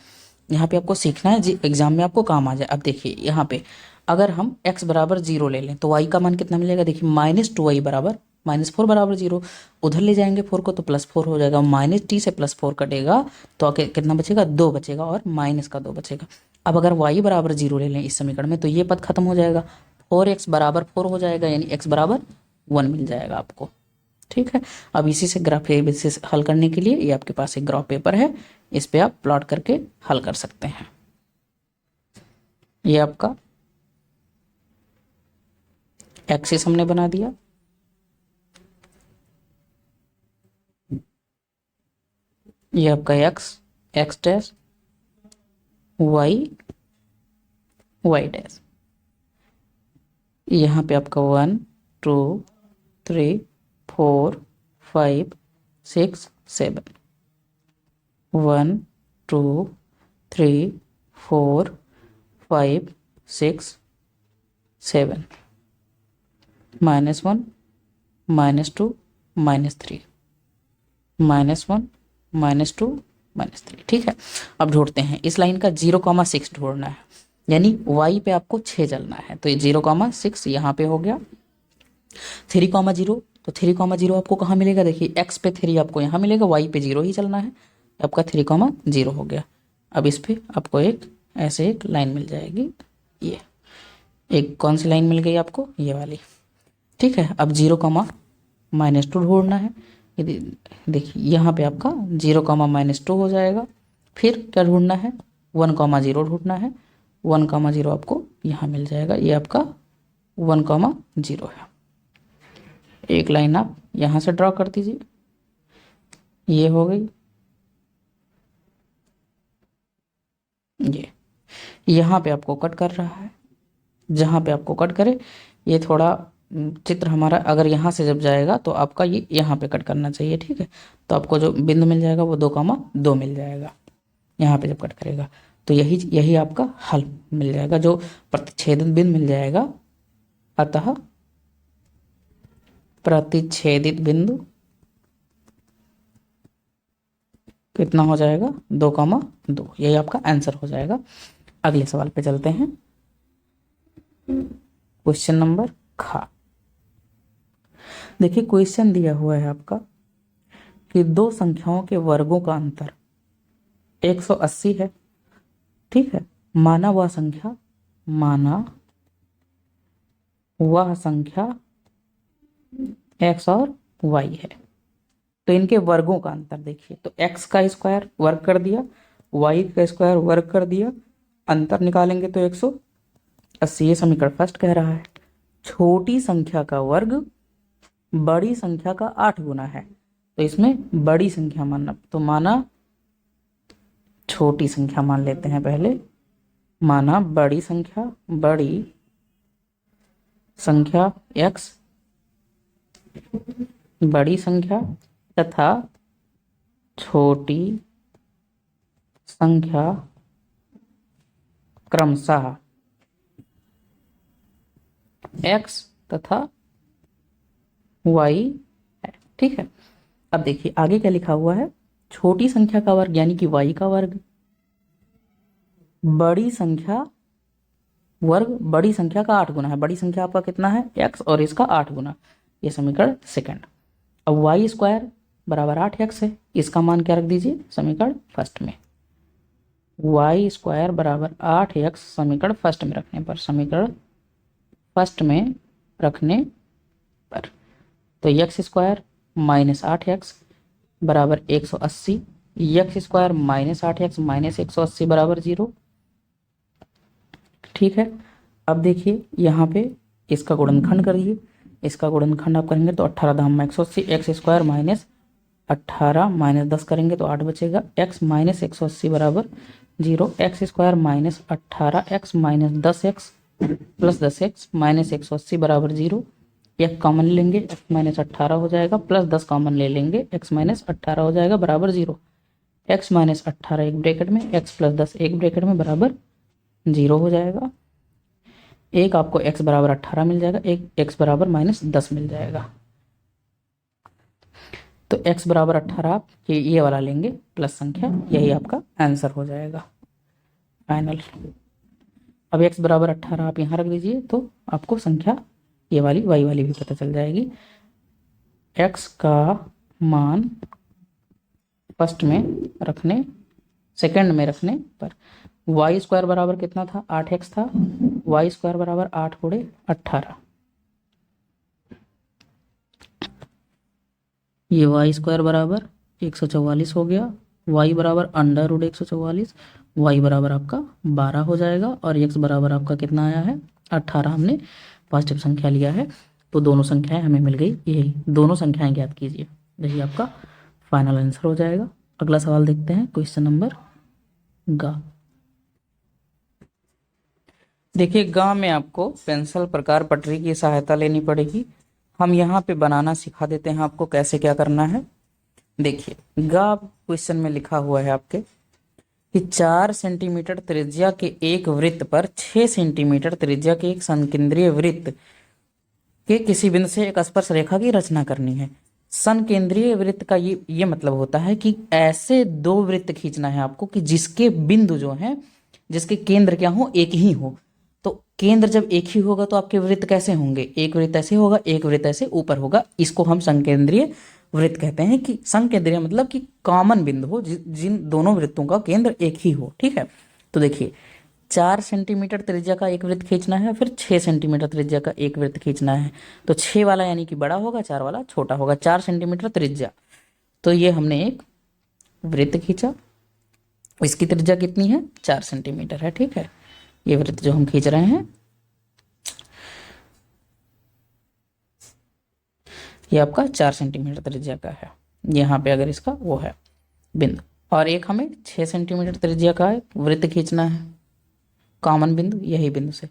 यहाँ पे आपको सीखना है जी एग्जाम में आपको काम आ जाए। अब देखिए यहाँ पे अगर हम x बराबर 0 ले लें तो y का मान कितना मिलेगा, देखिए -2y बराबर -4 बराबर 0, उधर ले जाएंगे 4 को तो +4 हो जाएगा, -t से +4 कटेगा तो आगे कितना बचेगा, 2 बचेगा, और -2 बचेगा। अब अगर y बराबर 0 ले लें इस समीकरण में तो ये पद खत्म हो जाएगा, 4x बराबर 4 हो जाएगा, यानी x बराबर 1 मिल जाएगा आपको। ठीक है, अब इसी से ग्राफीय विधि से हल करने के लिए ये आपके पास एक ग्राफ पेपर है, इस पे आप प्लॉट करके हल कर सकते हैं। ये आपका एक्सिस हमने बना दिया, ये आपका एक्स डैश, वाई डैश। यहाँ पे आपका 1 2 3 4 5 6 7, 1 2 3 4 5 6 7, -1 -2 -3, -1 -2 -3। ठीक है, अब ढूंढते हैं इस लाइन का 0,6 ढूंढना है, यानी y पे आपको 6 चलना है। तो ये 0,6 यहाँ पे हो गया। 3,0, तो 3,0 आपको कहाँ मिलेगा? देखिए x पे 3 आपको यहाँ मिलेगा, y पे 0 ही चलना है, आपका 3,0 हो गया। अब इस पे आपको एक ऐसे एक लाइन मिल जाएगी, ये एक कौन सी लाइन मिल गई आपको? ये वाली। ठीक है, अब 0,-2 ढूंढना है। यदि देखिए यहाँ पे आपका 0,-2 हो जाएगा। फिर क्या ढूंढना है? 1,0 ढूंढना है। 1,0 आपको यहाँ मिल जाएगा, ये आपका 1,0 है। एक लाइन आप यहाँ से ड्रॉ कर दीजिए, ये हो गई। ये यहाँ पे आपको कट कर रहा है, जहाँ पे आपको कट करे ये थोड़ा चित्र हमारा अगर यहाँ से जब जाएगा तो आपका ये यहाँ पे कट करना चाहिए। ठीक है, तो आपको जो बिंदु मिल जाएगा वो 2,2 मिल जाएगा यहाँ पे जब कट करेगा। तो यही आपका हल मिल जाएगा, जो प्रतिच्छेदित बिंदु मिल जाएगा। अतः प्रतिच्छेदित बिंदु कितना हो जाएगा? 2,2। यही आपका आंसर हो जाएगा। अगले सवाल पे चलते हैं। क्वेश्चन नंबर खा। देखिए क्वेश्चन दिया हुआ है आपका कि दो संख्याओं के वर्गों का अंतर 180 है। ठीक है, माना वह संख्या x और y है। तो इनके वर्गों का अंतर देखिए, तो x का स्क्वायर वर्ग कर दिया, y का स्क्वायर वर्ग कर दिया, अंतर निकालेंगे तो 180। ये समीकरण फर्स्ट कह रहा है छोटी संख्या का वर्ग बड़ी संख्या का 8 गुना है। तो इसमें बड़ी संख्या मानना, तो माना छोटी संख्या मान लेते हैं पहले, माना बड़ी संख्या x, बड़ी संख्या तथा छोटी संख्या क्रमशः x तथा y है। ठीक है, अब देखिए आगे क्या लिखा हुआ है, छोटी संख्या का वर्ग यानी कि y का वर्ग, बड़ी संख्या वर्ग बड़ी संख्या का 8 गुना है। बड़ी संख्या आपका कितना है? x, और इसका 8 गुना। ये समीकरण सेकंड। अब y स्क्वायर बराबर 8x है, इसका मान क्या रख दीजिए? समीकरण फर्स्ट में। y स्क्वायर बराबर 8x समीकरण फर्स्ट में रखने पर तो x स्क्वायर माइनस 8x बराबर 180, x square minus 8x minus 180 बराबर 0। ठीक है, अब देखिए यहाँ पे इसका गुणनखंड करिए। इसका गुणनखंड आप करेंगे तो 18 धाम 180, एक्स स्क्वायर माइनस 18 माइनस 10 करेंगे तो 8 बचेगा। x माइनस 180 बराबर 0, x square minus 18x minus 10x plus 10x minus 180 बराबर 0। एक कॉमन लेंगे, x माइनस 18 हो जाएगा, प्लस 10 कॉमन ले लेंगे, x माइनस 18 हो जाएगा बराबर 0। x माइनस 18 एक ब्रैकेट में, x प्लस 10 एक ब्रैकेट में बराबर 0 हो जाएगा। एक आपको x बराबर 18 मिल जाएगा, एक x बराबर माइनस 10 मिल जाएगा। तो x बराबर 18 आप ये वाला लेंगे प्लस संख्या, यही आपका आंसर हो जाएगा फाइनल। अब x बराबर 18 आप यहाँ रख दीजिए तो आपको संख्या ये वाली y वाली भी पता चल जाएगी। x का मान फर्स्ट में रखने, सेकंड में रखने पर y स्क्वायर बराबर कितना था? 8x था। y स्क्वायर बराबर 8 गुणे 18, ये y स्क्वायर बराबर 144 हो गया। y बराबर अंडर रूट 144, y बराबर आपका 12 हो जाएगा, और x बराबर आपका कितना आया है? 18 हमने पॉजिटिव संख्या लिया है, तो दोनों संख्याएं हमें मिल गई। यही दोनों संख्याएं ज्ञात कीजिए, यही आपका फाइनल आंसर हो जाएगा। अगला सवाल देखते हैं, क्वेश्चन नंबर गा। देखिए गा में आपको पेंसिल प्रकार पटरी की सहायता लेनी पड़ेगी। हम यहाँ पे बनाना सिखा देते हैं आपको कैसे क्या करना है। देखिए गा क्वेश्चन में लिखा हुआ है आपके कि 4 सेंटीमीटर त्रिज्या के एक वृत्त पर 6 सेंटीमीटर त्रिज्या के एक संकेंद्रीय वृत्त के किसी बिंदु से एक स्पर्श रेखा की रचना करनी है। संकेंद्रीय वृत्त का ये मतलब होता है कि ऐसे दो वृत्त खींचना है आपको कि जिसके बिंदु जो हैं, जिसके केंद्र क्या हो, एक ही हो। तो केंद्र जब एक ही होगा तो आपके वृत्त कैसे होंगे, एक वृत्त ऐसे होगा, एक वृत्त ऐसे ऊपर होगा। इसको हम संकेंद्रीय वृत्त कहते हैं। कि संकेंद्रीय मतलब कि कॉमन बिंदु हो, जिन दोनों वृत्तों का केंद्र एक ही हो। ठीक है, तो देखिए 4 सेंटीमीटर त्रिज्या का एक वृत्त खींचना है, फिर 6 सेंटीमीटर त्रिज्या का एक वृत्त खींचना है। तो 6 वाला यानी कि बड़ा होगा, 4 वाला छोटा होगा। 4 सेंटीमीटर त्रिज्या, तो ये हमने एक वृत्त खींचा, इसकी त्रिज्या कितनी है, 4 सेंटीमीटर है। ठीक है, ये वृत्त जो हम खींच रहे हैं ये आपका 4 सेंटीमीटर त्रिज्या का है। यहाँ पे अगर इसका वो है बिंदु, और एक हमें 6 सेंटीमीटर त्रिज्या का वृत्त खींचना है, कॉमन बिंदु यही बिंदु से।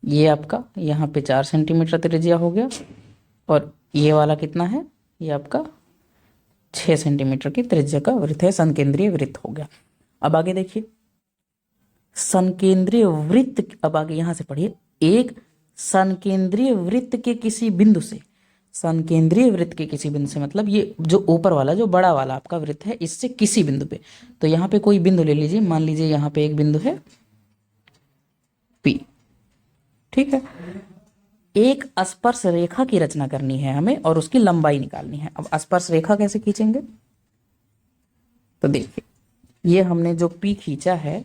ये आपका यहाँ पे 4 सेंटीमीटर त्रिज्या हो गया, और ये वाला कितना है, ये आपका 6 सेंटीमीटर की त्रिज्या का वृत्त है, संकेंद्रीय वृत्त हो गया। अब आगे देखिए संकेंद्रीय वृत्त, अब आगे यहां से पढ़िए, एक संकेंद्रीय वृत्त के किसी बिंदु से, संकेंद्रीय वृत्त के किसी बिंदु से मतलब ये जो ऊपर वाला जो बड़ा वाला आपका वृत्त है, इससे किसी बिंदु पे। तो यहाँ पे कोई बिंदु ले लीजिए, मान लीजिए यहाँ पे एक बिंदु है P। ठीक है, एक स्पर्श रेखा की रचना करनी है हमें और उसकी लंबाई निकालनी है। अब स्पर्श रेखा कैसे खींचेंगे, तो देखिए ये हमने जो P खींचा है,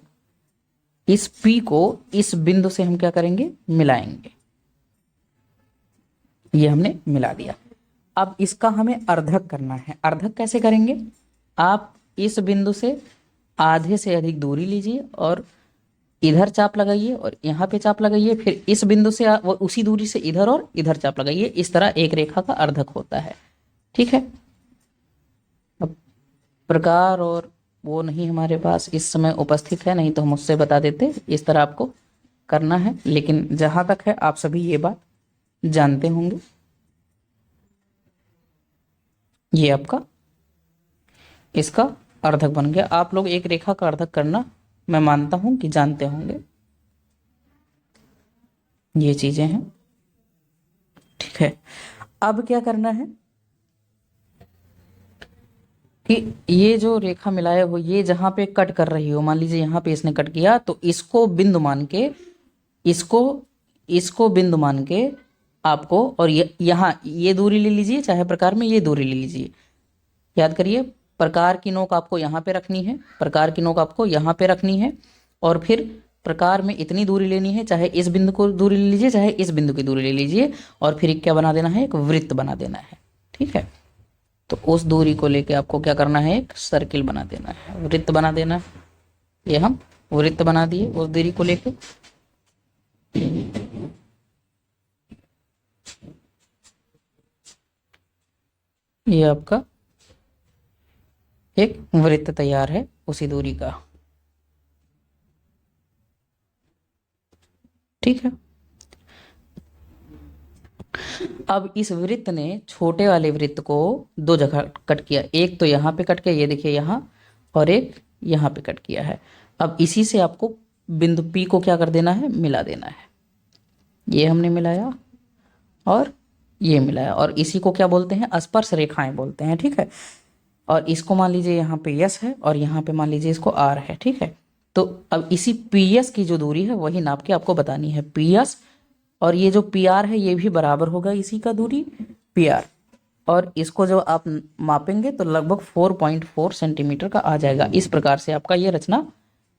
इस P को इस बिंदु से हम क्या करेंगे, मिलाएंगे। ये हमने मिला दिया। अब इसका हमें अर्धक करना है। अर्धक कैसे करेंगे, आप इस बिंदु से आधे से अधिक दूरी लीजिए और इधर चाप लगाइए और यहाँ पे चाप लगाइए, फिर इस बिंदु से उसी दूरी से इधर और इधर चाप लगाइए। इस तरह एक रेखा का अर्धक होता है। ठीक है, अब प्रकार और वो नहीं हमारे पास इस समय उपस्थित है, नहीं तो हम उससे बता देते। इस तरह आपको करना है, लेकिन जहां तक है आप सभी ये बात जानते होंगे। ये आपका इसका अर्धक बन गया। आप लोग एक रेखा का अर्धक करना मैं मानता हूं कि जानते होंगे, ये चीजें हैं। ठीक है, अब क्या करना है कि ये जो रेखा मिलाए हो, ये जहां पे कट कर रही हो, मान लीजिए यहाँ पे इसने कट किया, तो इसको बिंदु मान के, इसको बिंदु मान के आपको, और यहाँ ये दूरी ले लीजिए, चाहे प्रकार में ये दूरी ले लीजिए। याद करिए, प्रकार की नोक आपको यहाँ पे रखनी है, प्रकार की नोक आपको यहाँ पे रखनी है, और फिर प्रकार में इतनी दूरी लेनी है, चाहे इस बिंदु को दूरी ले लीजिए, चाहे इस बिंदु की दूरी ले लीजिए, और फिर क्या बना देना है, एक वृत्त बना देना है। ठीक है, तो उस दूरी को लेके आपको क्या करना है, एक सर्किल बना देना है, वृत्त बना देना है। ये हम वृत्त बना दिए उस दूरी को लेके। ये आपका एक वृत्त तैयार है उसी दूरी का। ठीक है, अब इस वृत्त ने छोटे वाले वृत्त को दो जगह कट किया, एक तो यहाँ पे कट किया, ये देखिए यहाँ, और एक यहाँ पे कट किया है। अब इसी से आपको बिंदु P को क्या कर देना है, मिला देना है। ये हमने मिलाया और ये मिलाया, और इसी को क्या बोलते हैं, स्पर्श रेखाएं बोलते हैं। ठीक है, और इसको मान लीजिए यहाँ पे S है और यहाँ पे मान लीजिए इसको R है। ठीक है, तो अब इसी PS की जो दूरी है वही नाप के आपको बतानी है, PS, और ये जो PR है ये भी बराबर होगा इसी का दूरी PR, और इसको जब आप मापेंगे तो लगभग 4.4 सेंटीमीटर का आ जाएगा। इस प्रकार से आपका ये रचना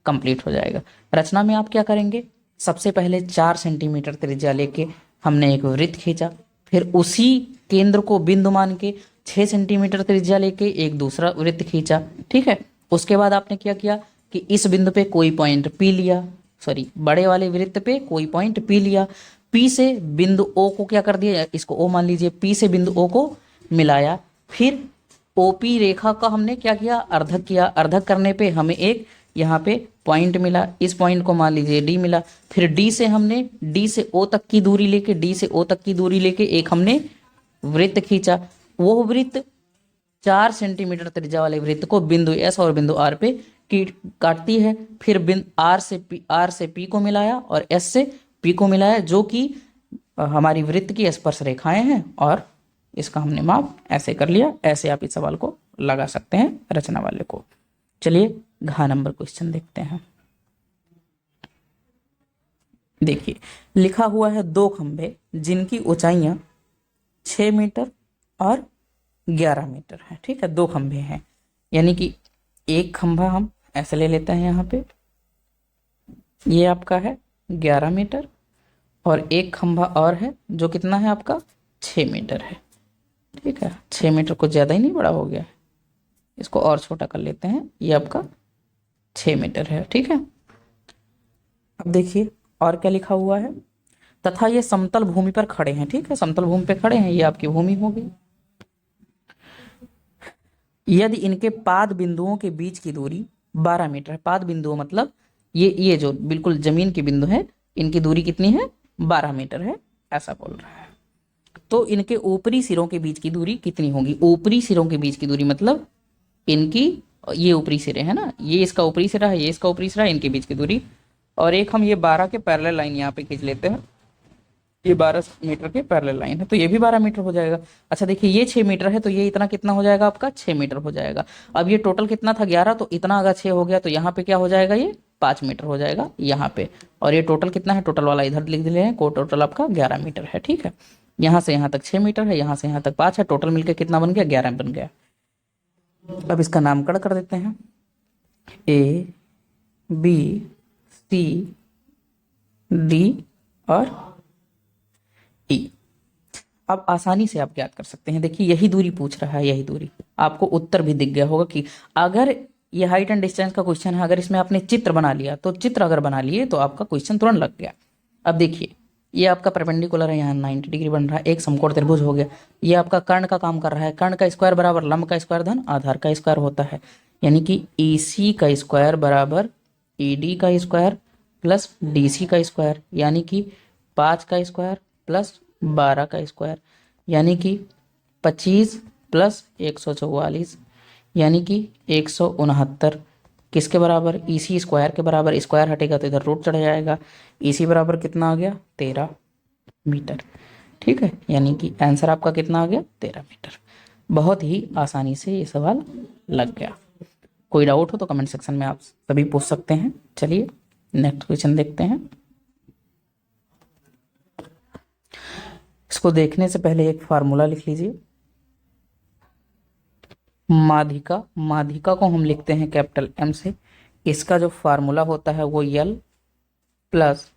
कंप्लीट हो जाएगा। रचना में आप क्या करेंगे, सबसे पहले 4 सेंटीमीटर त्रिज्या लेके हमने एक वृत्त खींचा, फिर उसी केंद्र को बिंदु मान के 6 सेंटीमीटर त्रिज्या लेके एक दूसरा वृत्त खींचा। ठीक है, उसके बाद आपने क्या किया कि इस बिंदु पे कोई पॉइंट P लिया, सॉरी बड़े वाले वृत्त पे कोई पॉइंट P लिया, पी से बिंदु ओ को क्या कर दिया, इसको ओ मान लीजिए, पी से बिंदु ओ को मिलाया, फिर ओपी रेखा का हमने क्या किया, अर्धक किया, अर्धक करने पे हमें एक यहाँ पे पॉइंट मिला, इस पॉइंट को मान लीजिए डी मिला, फिर डी से हमने डी से ओ तक की दूरी लेके, डी से ओ तक की दूरी लेके एक हमने वृत्त खींचा, वो वृत्त 4 सेंटीमीटर त्रिज्या वाले वृत्त को बिंदु एस और बिंदु आर पे काटती है, फिर बिंदु आर से पी को मिलाया और एस से पी को मिलाया, जो कि हमारी वृत्त की स्पर्श रेखाएं हैं, और इसका हमने माप ऐसे कर लिया। ऐसे आप इस सवाल को लगा सकते हैं रचना वाले को। चलिए घ नंबर क्वेश्चन देखते हैं। देखिए लिखा हुआ है 2 खंभे जिनकी ऊंचाइयां 6 मीटर और 11 मीटर है। ठीक है, 2 खंभे हैं, यानी कि एक खंभा हम ऐसे ले लेते हैं, यहाँ पे ये आपका है 11 मीटर, और एक खंभा और है जो कितना है आपका 6 मीटर है। ठीक है, 6 मीटर कुछ ज़्यादा ही नहीं बड़ा हो गया, इसको और छोटा कर लेते हैं, ये आपका 6 मीटर है। ठीक है, अब देखिए और क्या लिखा हुआ है, तथा ये समतल भूमि पर खड़े हैं। ठीक है, समतल भूमि पर खड़े हैं, ये आपकी भूमि होगी। यदि इनके पाद बिंदुओं के बीच की दूरी 12 मीटर है, पाद बिंदुओं मतलब ये जो बिल्कुल जमीन के बिंदु है, इनकी दूरी कितनी है, 12 मीटर है, ऐसा बोल रहा है। तो इनके ऊपरी सिरों के बीच की दूरी कितनी होगी, ऊपरी सिरों के बीच की दूरी मतलब इनकी, ये ऊपरी सिरे है ना, ये इसका ऊपरी सिरा है, ये इसका ऊपरी सिरा है, इनके बीच की दूरी, और एक हम ये 12 के पैरेलल लाइन यहाँ पे खींच लेते हैं, ये 12 मीटर के पैरेलल लाइन है, तो ये भी 12 मीटर हो जाएगा। अच्छा देखिए ये 6 मीटर है, तो ये इतना कितना हो जाएगा आपका 6 मीटर हो जाएगा। अब ये टोटल कितना था 11, तो इतना अगर 6 हो गया तो यहाँ पे क्या हो जाएगा, ये 5 मीटर हो जाएगा यहाँ पे, और ये टोटल कितना है, टोटल वाला इधर लिख ले हैं, को टोटल आपका 11 मीटर है। ठीक है, यहाँ से यहाँ तक 6 मीटर है, यहाँ से यहाँ तक 5 है, टोटल मिलकर कितना बन गया, 11 बन गया। अब इसका नामकरण कर देते हैं, ए बी सी डी और ई। अब आसानी से आप ज्ञात कर सकते हैं, देखिए यही दूरी पूछ रहा है, यही दूरी, आपको उत्तर भी दिख गया होगा कि अगर ये हाइट एंड डिस्टेंस का क्वेश्चन है, अगर इसमें आपने चित्र बना लिया, तो चित्र अगर बना लिए तो आपका क्वेश्चन तुरंत लग गया। अब देखिए ये आपका परपेंडिकुलर है, यहाँ 90 डिग्री बन रहा है, एक समकोण त्रिभुज हो गया, ये आपका कर्ण का काम कर रहा है, कर्ण का स्क्वायर बराबर लंब का स्क्वायर धन आधार का स्क्वायर होता है, यानी कि EC का स्क्वायर बराबर ED का स्क्वायर प्लस DC का स्क्वायर, यानी कि 5 का स्क्वायर प्लस 12 का स्क्वायर, यानी कि 25 प्लस 144, यानी कि 169 किसके बराबर, EC स्क्वायर के बराबर, स्क्वायर हटेगा तो इधर रूट चढ़ जाएगा, EC बराबर कितना आ गया 13 मीटर। ठीक है, यानी कि आंसर आपका कितना आ गया 13 मीटर। बहुत ही आसानी से ये सवाल लग गया। कोई डाउट हो तो कमेंट सेक्शन में आप सभी पूछ सकते हैं। चलिए नेक्स्ट क्वेश्चन देखते हैं। इसको देखने से पहले एक फार्मूला लिख लीजिए, माध्यिका, माध्यिका को हम लिखते हैं कैपिटल M से, इसका जो फार्मूला होता है वो L plus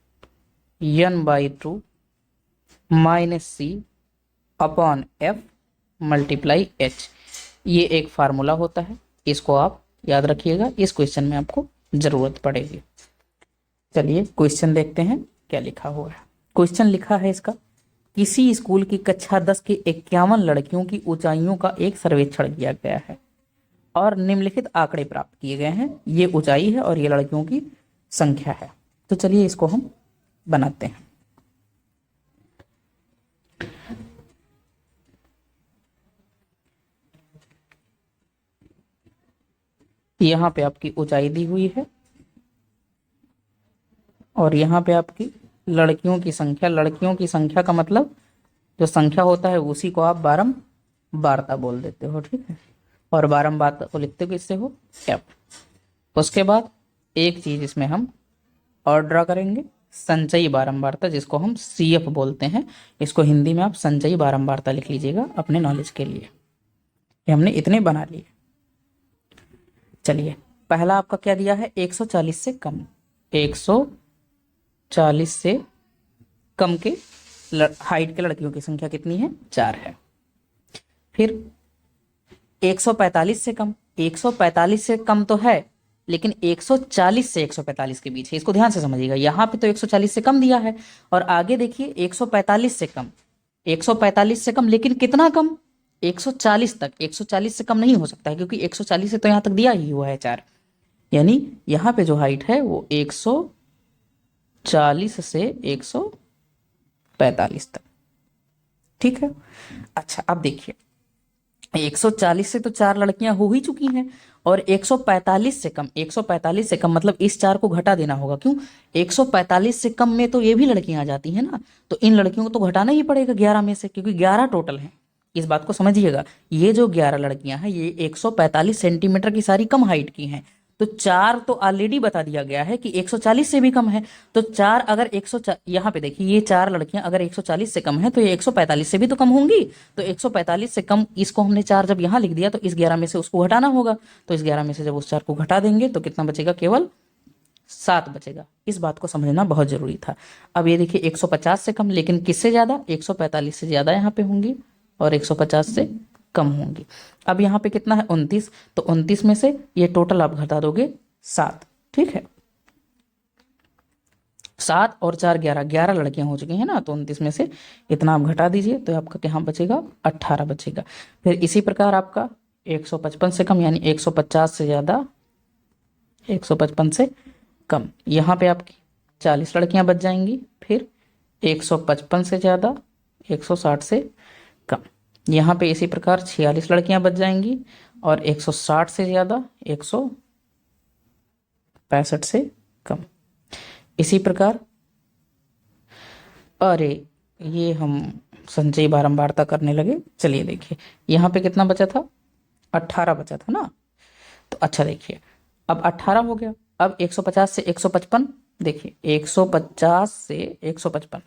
N/2 minus C upon F multiply H, ये एक फार्मूला होता है, इसको आप याद रखिएगा, इस क्वेश्चन में आपको जरूरत पड़ेगी। चलिए क्वेश्चन देखते हैं क्या लिखा हुआ है। क्वेश्चन लिखा है इसका, किसी स्कूल की कक्षा 10 की 51 लड़कियों की ऊंचाइयों का एक सर्वेक्षण किया गया है और निम्नलिखित आंकड़े प्राप्त किए गए हैं। ये ऊंचाई है और ये लड़कियों की संख्या है। तो चलिए इसको हम बनाते हैं। यहाँ पे आपकी ऊंचाई दी हुई है और यहाँ पे आपकी लड़कियों की संख्या, लड़कियों की संख्या का मतलब जो संख्या होता है उसी को आप बारंबारता बोल देते हो। ठीक है, और बारंबारता को लिखते किससे हो, F। उसके बाद एक चीज इसमें हम और ड्रा करेंगे, संचयी बारंबारता, जिसको हम CF बोलते हैं। इसको हिंदी में आप संचयी बारंबारता लिख लीजिएगा अपने नॉलेज के लिए। ये हमने इतने बना लिए। चलिए पहला आपका क्या दिया है, 140 से कम, 140 से कम के हाइट के लड़कियों की संख्या कितनी है, 4 है। फिर 145 से कम, 145 से कम तो है लेकिन 140 से 145 के बीच है। इसको ध्यान से समझिएगा, यहाँ पे तो 140 से कम दिया है और आगे देखिए 145 से कम, 145 से कम, लेकिन कितना कम, 140 तक। 140 से कम नहीं हो सकता है क्योंकि 140 से तो यहाँ तक दिया ही हुआ है 4, यानी यहाँ पे जो हाइट है वो 140 से 145 तक। ठीक है, अच्छा अब देखिए 140 से तो 4 लड़कियां हो ही चुकी हैं और 145 से कम, 145 से कम मतलब इस 4 को घटा देना होगा। क्यों, 145 से कम में तो ये भी लड़कियां आ जाती हैं ना, तो इन लड़कियों को तो घटाना ही पड़ेगा 11 में से, क्योंकि 11 टोटल हैं। इस बात को समझिएगा, ये जो 11 लड़कियां हैं ये 145 सेंटीमीटर की सारी कम हाइट की हैं, तो 4 तो ऑलरेडी बता दिया गया है कि 140 से भी कम है। तो 4 अगर 140, यहाँ पे देखिए ये 4 लड़कियां अगर 140 से कम है तो ये 145 से भी तो कम होंगी। तो 145 से कम, इसको हमने 4 जब यहाँ लिख दिया तो इस 11 में से उसको घटाना होगा। तो इस 11 में से जब उस 4 को घटा देंगे तो कितना बचेगा, केवल 7 बचेगा। इस बात को समझना बहुत जरूरी था। अब ये देखिए 150 से कम, लेकिन किससे ज्यादा, 145 से ज्यादा यहाँ पे होंगी और 150 से कम होंगी। अब यहाँ पे कितना है, 29, तो 29 में से ये टोटल आप घटा दोगे 7। ठीक है, 7 और 4 11, 11 लड़कियां हो चुकी हैं ना, तो 29 में से इतना आप घटा दीजिए तो आपका क्या बचेगा, 18 बचेगा। फिर इसी प्रकार आपका 155 से कम यानी 150 से ज्यादा, 155 से कम, यहाँ पे आपकी 40 लड़कियां बच जाएंगी। फिर 155 से ज़्यादा, 160 से कम, यहाँ पे इसी प्रकार 46 लड़कियां बच जाएंगी और 160 से ज़्यादा, 165 से कम। इसी प्रकार, अरे ये हम संचयी बारंबारता करने लगे। चलिए देखिए यहाँ पे कितना बचा था, 18 बचा था ना। तो अच्छा देखिए अब 18 हो गया। अब 150 से 155, देखिए 150 से 155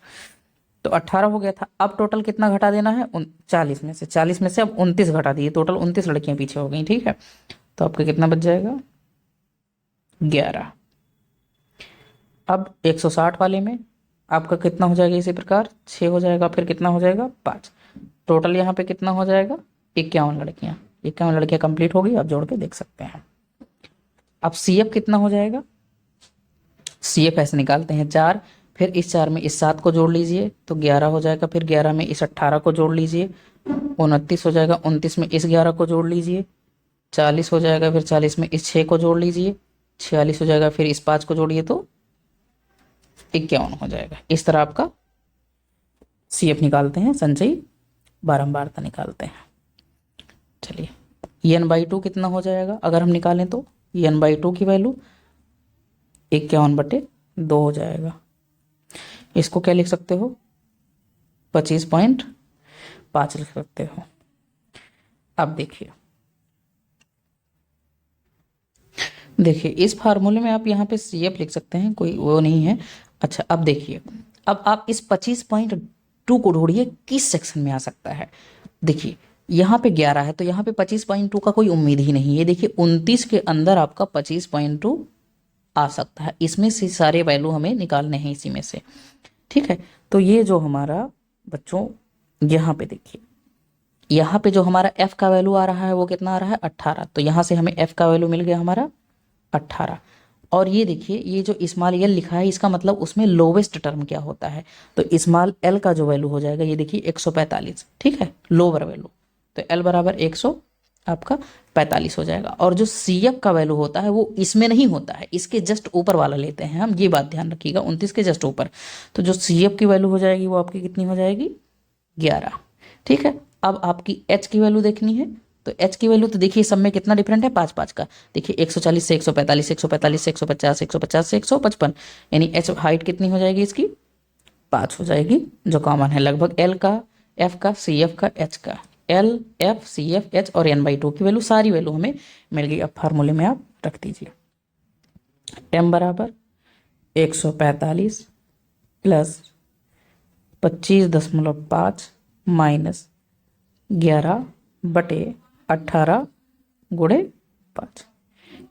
तो 18 हो गया था। अब टोटल कितना घटा देना है, 40 में से, 40 में से अब 29 घटा दिए, टोटल 29 लड़कियां पीछे हो गई। ठीक है, तो आपका कितना बच जाएगा, 11। अब 160 वाले में आपका कितना हो जाएगा, इसी प्रकार 6 हो जाएगा, फिर कितना हो जाएगा, 5। टोटल यहाँ पे कितना हो जाएगा, 51 लड़कियां। 51 लड़कियां कंप्लीट हो गई, आप जोड़ के देख सकते हैं। अब CF कितना हो जाएगा, CF ऐसे निकालते हैं 4, फिर इस 4 में इस 7 को जोड़ लीजिए तो 11 हो जाएगा, फिर 11 में इस 18 को जोड़ लीजिए 29 हो जाएगा, 29 में इस 11 को जोड़ लीजिए 40 हो जाएगा, फिर 40 में इस 6 को जोड़ लीजिए 46 हो जाएगा, फिर इस 5 को जोड़िए तो 51 हो जाएगा। इस तरह आपका CF निकालते हैं, संचयी बारंबारता निकालते हैं। चलिए n/2 कितना हो जाएगा, अगर हम निकालें तो n/2 की वैल्यू 51/2 हो जाएगा। इसको क्या लिख सकते हो, 25.5 लिख सकते हो। अब देखिए इस फार्मूले में आप यहाँ पे CF लिख सकते हैं, कोई वो नहीं है। अच्छा अब देखिए, अब आप इस 25.2 को ढूंढिए किस सेक्शन में आ सकता है। देखिए यहाँ पे 11 है तो यहाँ पे 25.2 का कोई उम्मीद ही नहीं है। देखिए 29 के अंदर आपका 25.2 आ सकता है, इसमें से सारे वैल्यू हमें निकालने हैं इसी में से। ठीक है, तो ये जो हमारा बच्चों यहाँ पे देखिए, यहाँ पे जो हमारा f का वैल्यू आ रहा है वो कितना आ रहा है, 18। तो यहाँ से हमें f का वैल्यू मिल गया हमारा 18। और ये देखिए ये जो स्मॉल l लिखा है इसका मतलब उसमें लोवेस्ट टर्म क्या होता है, तो स्मॉल l का जो वैल्यू हो जाएगा ये देखिए 145। ठीक है, लोअर वैल्यू, तो l बराबर 100 आपका 45 हो जाएगा। और जो CF का वैल्यू होता है वो इसमें नहीं होता है, इसके जस्ट ऊपर वाला लेते हैं हम, ये बात ध्यान रखिएगा, 29 के जस्ट ऊपर। तो जो CF की वैल्यू हो जाएगी वो आपकी कितनी हो जाएगी, 11। ठीक है, अब आपकी H की वैल्यू देखनी है, तो H की वैल्यू तो देखिए सब में कितना डिफरेंट है, 5 का। देखिए 140 से 145, 145 से 150, 150 से 155, यानी H हाइट कितनी हो जाएगी इसकी, 5 हो जाएगी, जो कॉमन है लगभग L का, F का, CF का, H का। L, F, CF, H और n/2 की वैल्यू, सारी वैल्यू हमें मिल गई। अब फार्मूले में आप रख दीजिए, m बराबर 145 प्लस 25.5 माइनस 11/18 गुणे 5।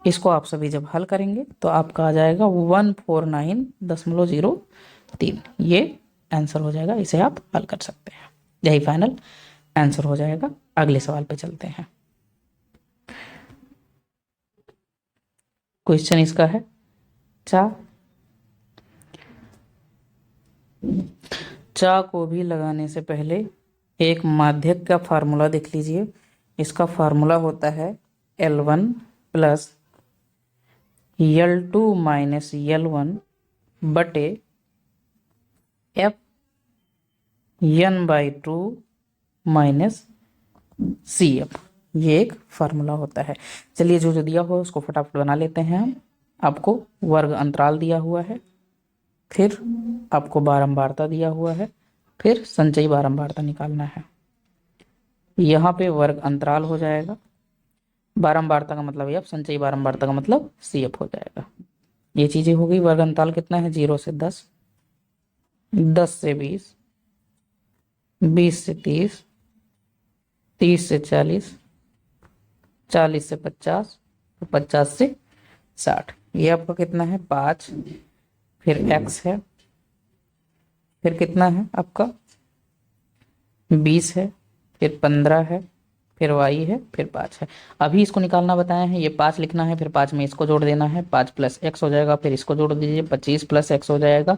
इसको आप सभी जब हल करेंगे तो आपका आ जाएगा 149.03। ये आंसर हो जाएगा, इसे आप हल कर सकते हैं, यही फाइनल आंसर हो जाएगा। अगले सवाल पे चलते हैं। क्वेश्चन इसका है चा। चा को भी लगाने से पहले एक माध्यक का फार्मूला देख लीजिए। इसका फार्मूला होता है L1 plus L2 minus L1 बटे F N/2 माइनस CF। ये एक फार्मूला होता है। चलिए जो जो दिया हुआ है उसको फटाफट बना लेते हैं हम। आपको वर्ग अंतराल दिया हुआ है, फिर आपको बारंबारता दिया हुआ है, फिर संचयी बारंबारता निकालना है। यहाँ पे वर्ग अंतराल हो जाएगा, बारंबारता का मतलब F, संचयी बारंबारता का मतलब CF हो जाएगा। ये चीजें हो गई। वर्ग अंतराल कितना है? 0 से 10, 10 से 20, 20 से 30, 30 से 40, 40 से 50, 50 से 60। ये आपका कितना है? 5, फिर x है, फिर कितना है आपका? 20 है, फिर 15 है, फिर y है, फिर 5 है। अभी इसको निकालना बताया है। ये 5 लिखना है, फिर 5 में इसको जोड़ देना है, 5 प्लस x हो जाएगा, फिर इसको जोड़ दीजिए, 25 प्लस x हो जाएगा,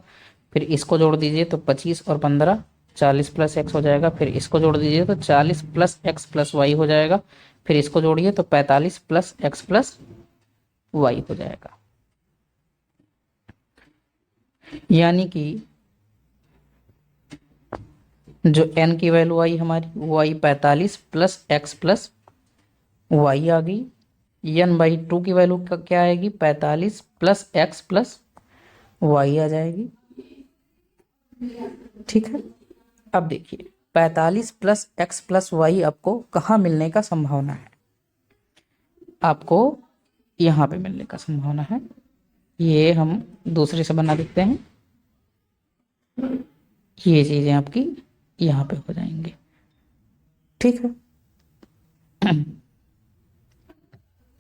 फिर इसको जोड़ दीजिए तो 25 और 15 40 प्लस x हो जाएगा, फिर इसको जोड़ दीजिए तो 40 प्लस x प्लस y हो जाएगा, फिर इसको जोड़िए तो 45 प्लस x प्लस y हो जाएगा। यानी कि जो n की वैल्यू आई हमारी वो आई 45 प्लस x प्लस y आ गई। N/2 की वैल्यू क्या आएगी? 45 प्लस x प्लस y आ जाएगी। ठीक है। अब देखिए 45 प्लस x प्लस y आपको कहाँ मिलने का संभावना है? आपको यहाँ पे मिलने का संभावना है। ये हम दूसरे से बना देते हैं। ये चीजें आपकी यहाँ पे हो जाएंगी। ठीक है।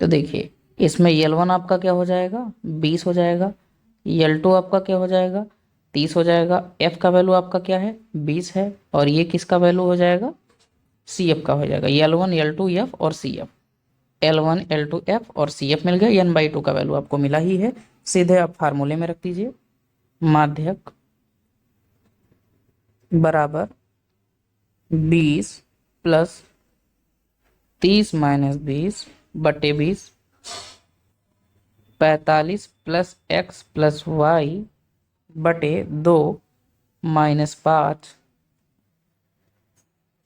तो देखिए इसमें L1 आपका क्या हो जाएगा? 20 हो जाएगा। L2 आपका क्या हो जाएगा? 30 हो जाएगा। F का वैल्यू आपका क्या है? 20 है। और ये किसका वैल्यू हो जाएगा? CF का हो जाएगा। L1 L2 F और CF। L1 L2 F और CF मिल गया। N/2 का वैल्यू आपको मिला ही है। सीधे आप फार्मूले में रख दीजिए। माध्यक बराबर 20 प्लस 30 माइनस 20 बटे 20, 45 प्लस x प्लस वाई बटे 2 माइनस 5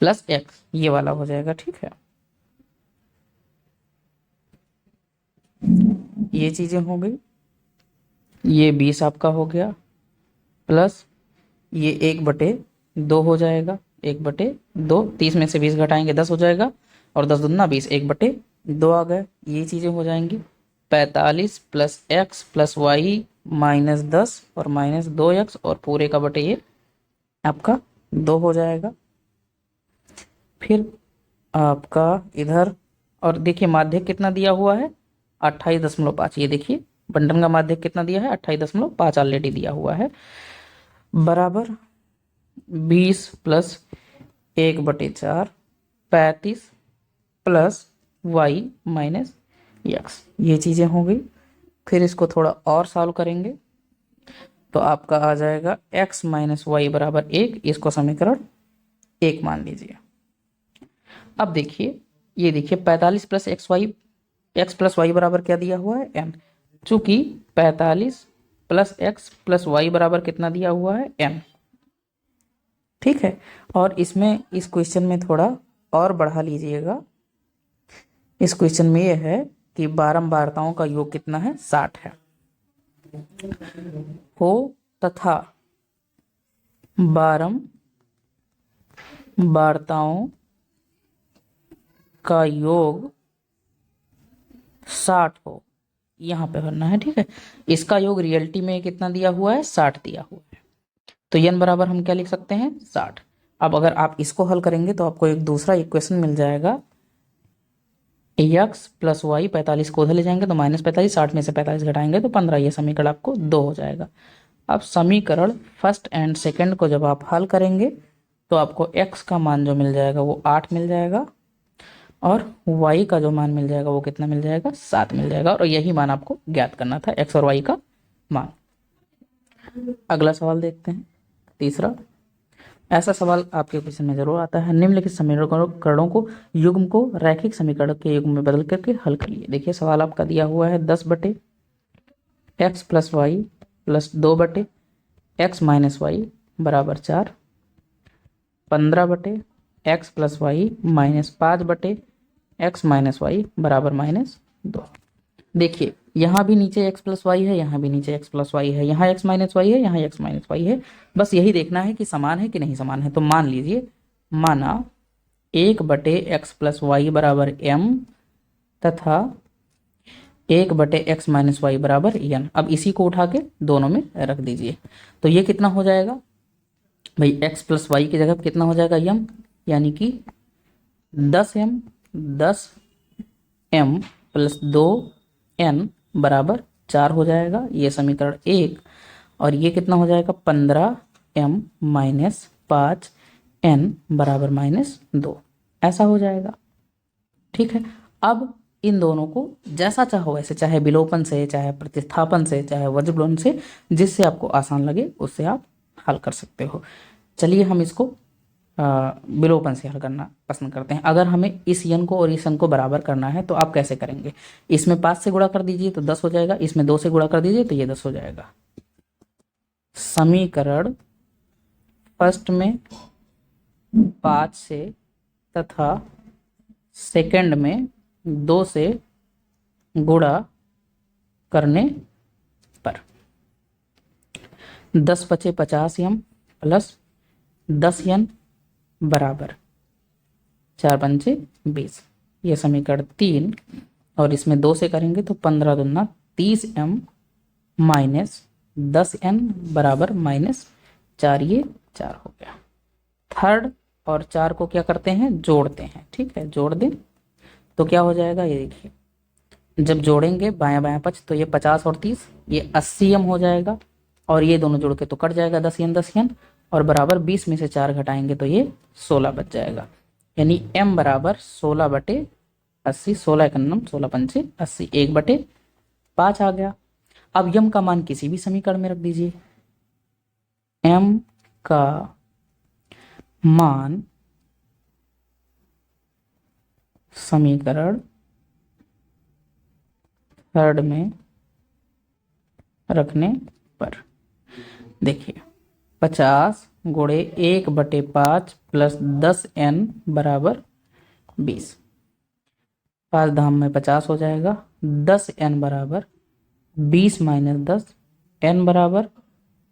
प्लस x, ये वाला हो जाएगा। ठीक है। ये चीजें हो गई। ये 20 आपका हो गया, प्लस ये 1/2 हो जाएगा। 1/2, 30 में से 20 घटाएंगे 10 हो जाएगा, और 10 दूना 20, 1/2 आ गए। ये चीजें हो जाएंगी। 45 plus x plus Y minus 10 और माइनस 2x और पूरे का बटे ये आपका 2 हो जाएगा। फिर आपका इधर, और देखिए माध्यक कितना दिया हुआ है? 28.5। ये देखिए बंटन का माध्यक कितना दिया है? 28.5 ऑलरेडी दिया हुआ है। बराबर 20 plus 1/4, 35 plus y minus x। ये चीजें हो गई। फिर इसको थोड़ा और सॉल्व करेंगे तो आपका आ जाएगा x माइनस वाई बराबर 1। इसको समीकरण 1 मान लीजिए। अब देखिए, ये देखिए 45 प्लस x प्लस वाई बराबर क्या दिया हुआ है? n। चूंकि 45 प्लस x प्लस वाई बराबर कितना दिया हुआ है? n। ठीक है। और इसमें इस क्वेश्चन में थोड़ा और बढ़ा लीजिएगा। इस क्वेश्चन में यह है कि बारंबारताओं का योग कितना है? 60 है। हो तथा बारंबारताओं का योग 60 हो, यहां पे भरना है। ठीक है। इसका योग रियलिटी में कितना दिया हुआ है? 60 दिया हुआ है। तो n बराबर हम क्या लिख सकते हैं? 60। अब अगर आप इसको हल करेंगे तो आपको एक दूसरा इक्वेशन मिल जाएगा। x प्लस वाई, 45 को उधर ले जाएंगे तो माइनस 45, 60 में से 45 घटाएंगे तो 15। ये समीकरण आपको 2 हो जाएगा। अब समीकरण फर्स्ट एंड सेकंड को जब आप हल करेंगे तो आपको x का मान जो मिल जाएगा वो 8 मिल जाएगा, और y का जो मान मिल जाएगा वो कितना मिल जाएगा, 7 मिल जाएगा। और यही मान आपको ज्ञात करना था, x और y का मान। अगला सवाल देखते हैं, तीसरा। ऐसा सवाल आपके क्वेश्चन में जरूर आता है। निम्नलिखित समीकरणों को युग्म को रैखिक समीकरण के युग्म में बदल करके हल करिए। देखिए सवाल आपका दिया हुआ है 10 बटे x प्लस वाई प्लस 2 बटे x माइनस वाई बराबर 4, 15 बटे x प्लस वाई माइनस 5 बटे x माइनस वाई बराबर -2। देखिए यहाँ भी नीचे x प्लस वाई है, यहाँ भी नीचे x प्लस वाई है, यहाँ x माइनस वाई है, यहाँ x माइनस वाई है। बस यही देखना है कि समान है कि नहीं समान है। तो मान लीजिए, माना 1 बटे x प्लस वाई बराबर m तथा 1 बटे x माइनस वाई बराबर n। अब इसी को उठा के दोनों में रख दीजिए। तो ये कितना हो जाएगा भाई, x प्लस वाई की जगह कितना हो जाएगा m, यानी कि 10m प्लस 2n बराबर 4 हो जाएगा। ये समीकरण 1। और ये कितना हो जाएगा, 15m माइनस 5n बराबर -2, ऐसा हो जाएगा। ठीक है। अब इन दोनों को जैसा चाहो वैसे, चाहे विलोपन से, चाहे प्रतिस्थापन से, चाहे वज्रगुणन से, जिससे आपको आसान लगे उससे आप हल कर सकते हो। चलिए हम इसको विलोपन से हल करना पसंद करते हैं। अगर हमें इस n को और इस n को बराबर करना है तो आप कैसे करेंगे, इसमें 5 से गुणा कर दीजिए तो 10 हो जाएगा, इसमें 2 से गुणा कर दीजिए तो ये 10 हो जाएगा। समीकरण फर्स्ट में 5 से तथा सेकंड में 2 से गुणा करने पर 10 बचे 50m प्लस 10n बराबर 4 पंचे 20। ये समीकरण 3। और इसमें 2 से करेंगे तो 15 दूना 30m माइनस 10n बराबर -4, ये 4 हो गया। थर्ड और 4 को क्या करते हैं, जोड़ते हैं। ठीक है, जोड़ दें तो क्या हो जाएगा, ये देखिए जब जोड़ेंगे बायां बायां पक्ष तो ये 50 और 30 ये 80m हो जाएगा। और ये दोनों जोड़ के तो कट जाएगा 10n और बराबर 20 में से 4 घटाएंगे तो ये 16 बच जाएगा। यानी m बराबर 16 बटे 80, 16 एकन्नम 16 पंचे 80, 1 बटे 5 आ गया। अब m का मान किसी भी समीकरण में रख दीजिए। m का मान समीकरण थर्ड में रखने पर देखिए 50 गुणे 1 बटे 5 प्लस 10n बराबर 20। 5 धाम में 50 हो जाएगा, 10n बराबर 20 माइनस 10, n बराबर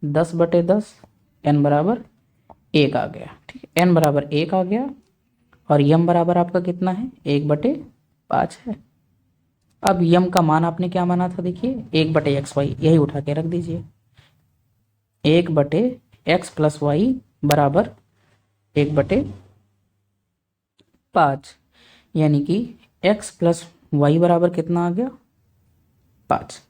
10 बटे 10, n बराबर 1 आ गया। ठीक है, n बराबर 1 आ गया। और यम बराबर आपका कितना है, 1 बटे 5 है। अब यम का मान आपने क्या माना था, देखिए 1 बटे एक्स वाई, यही उठा के रख दीजिए। 1 बटे एक्स प्लस वाई बराबर 1 बटे 5, यानी कि x प्लस वाई बराबर कितना आ गया, 5।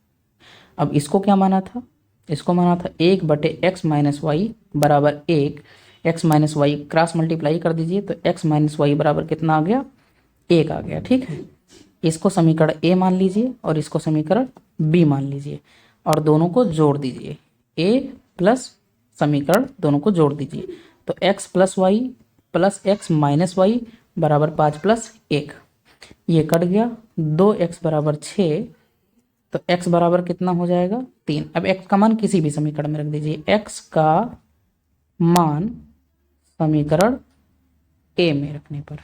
अब इसको क्या माना था, इसको माना था 1 बटे एक्स माइनस वाई बराबर 1। X minus Y cross multiply कर दीजिए तो एक्स माइनस वाई बराबर कितना आ गया, 1 आ गया। ठीक है, इसको समीकरण ए मान लीजिए और इसको समीकरण बी मान लीजिए और दोनों को जोड़ दीजिए। ए प्लस समीकरण दोनों को जोड़ दीजिए तो x plus Y plus X minus Y बराबर 5 प्लस 1, ये कट गया। 2x बराबर 6 तो x बराबर कितना हो जाएगा, 3। अब x का मान किसी भी समीकरण में रख दीजिए। x का मान समीकरण a में रखने पर